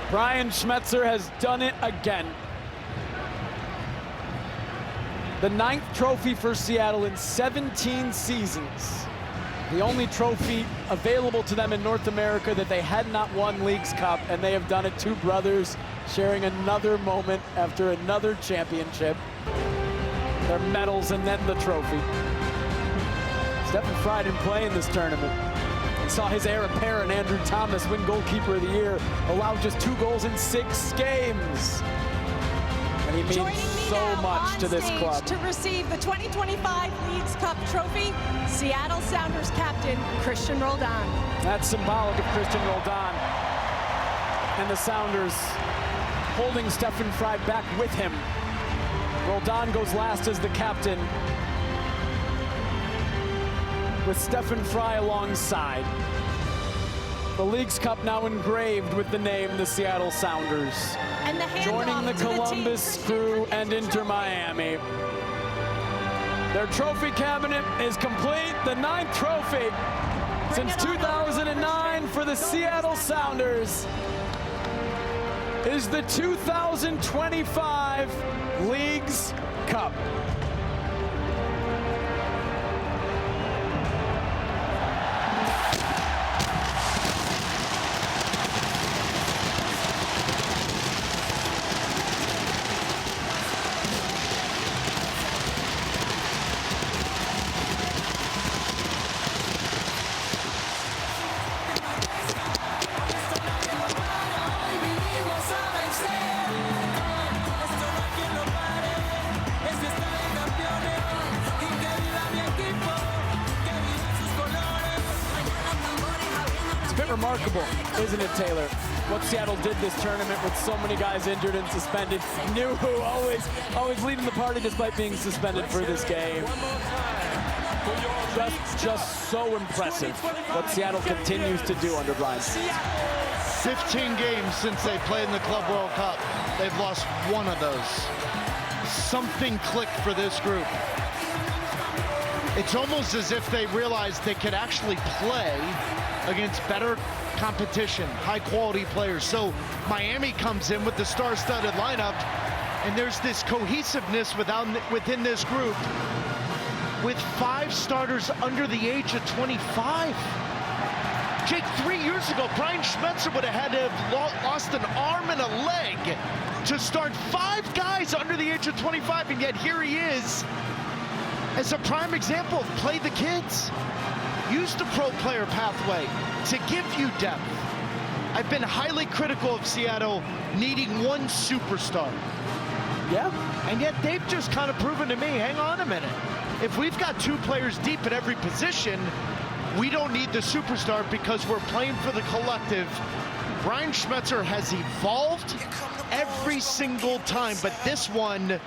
Speaker 1: Brian Schmetzer has done it again. The 9th trophy for Seattle in 17 seasons. The only trophy available to them in North America that they had not won Leagues Cup, and they have done it. 2 brothers sharing another moment after another championship. Their medals and then the trophy. Stephen Fry didn't play in this tournament. He saw his heir apparent, Andrew Thomas, win goalkeeper of the year, allowed just 2 goals in 6 games. And he means so much to this club.
Speaker 3: To receive the 2025 Leagues Cup trophy, Seattle Sounders captain Cristian Roldan.
Speaker 1: That's symbolic of Cristian Roldan. and the Sounders holding Stefan Frei back with him. Roldan goes last as the captain, with Stefan Frei alongside. The Leagues Cup now engraved with the name the Seattle Sounders.
Speaker 3: And the
Speaker 1: Joining the
Speaker 3: handoff to
Speaker 1: Columbus
Speaker 3: team.
Speaker 1: Crew and Inter Miami. Their trophy cabinet is complete. The 9th trophy since 2009 for the Seattle Sounders is the 2025 Leagues Cup. It's a bit remarkable, isn't it, Taylor? What Seattle did this tournament with so many guys injured and suspended. Nuhu always leading the party despite being suspended for this game. Just so impressive what Seattle continues to do under Brian.
Speaker 2: 15 games since they played in the Club World Cup. They've lost one of those. Something clicked for this group. It's almost as if they realized they could actually play against better competition, high-quality players. So Miami comes in with the star-studded lineup, and there's this cohesiveness within this group with 5 starters under the age of 25. Jake, 3 years ago, Brian Schmetzer would have had to have lost an arm and a leg to start 5 guys under the age of 25, and yet here he is as a prime example of play the kids. Use the pro player pathway to give you depth. I've been highly critical of Seattle needing one superstar.
Speaker 1: Yeah.
Speaker 2: And yet they've just kind of proven to me, hang on a minute. If we've got 2 players deep at every position, we don't need the superstar because we're playing for the collective. Brian Schmetzer has evolved every single time, but this one,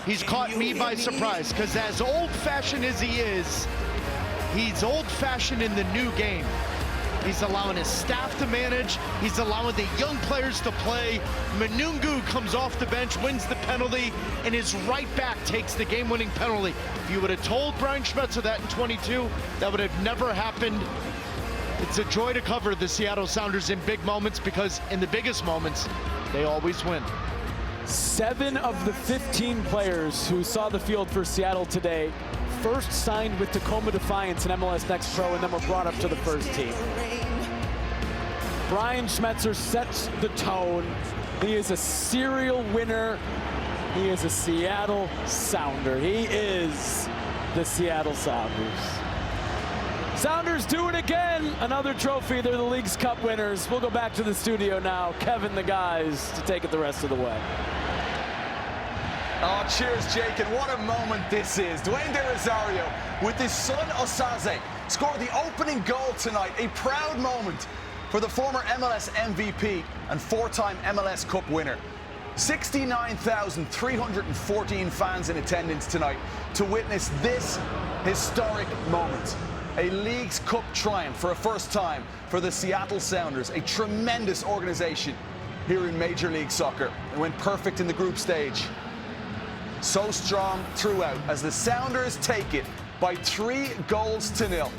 Speaker 2: he's caught me by surprise, because as old-fashioned as he is, he's old-fashioned in the new game. He's allowing his staff to manage. He's allowing the young players to play. Manungu comes off the bench, wins the penalty, and his right back takes the game-winning penalty. If you would have told Brian Schmetzer that in 22, that would have never happened. It's a joy to cover the Seattle Sounders in big moments, because in the biggest moments, they always win.
Speaker 1: 7 of the 15 players who saw the field for Seattle today first signed with Tacoma Defiance and MLS Next Pro, and then were brought up to the first team. Brian Schmetzer sets the tone. He is a serial winner. He is a Seattle Sounder. He is the Seattle Sounders. Sounders do it again. Another trophy. They're the Leagues Cup winners. We'll go back to the studio now. Kevin, the guys, to take it the rest of the way.
Speaker 4: Oh, cheers, Jake, and what a moment this is. Dwayne De Rosario, with his son Osaze, scored the opening goal tonight. A proud moment for the former MLS MVP and 4-time MLS Cup winner. 69,314 fans in attendance tonight to witness this historic moment. A Leagues Cup triumph for a first time for the Seattle Sounders, a tremendous organization here in Major League Soccer. They went perfect in the group stage. So strong throughout as the Sounders take it by 3 goals to 0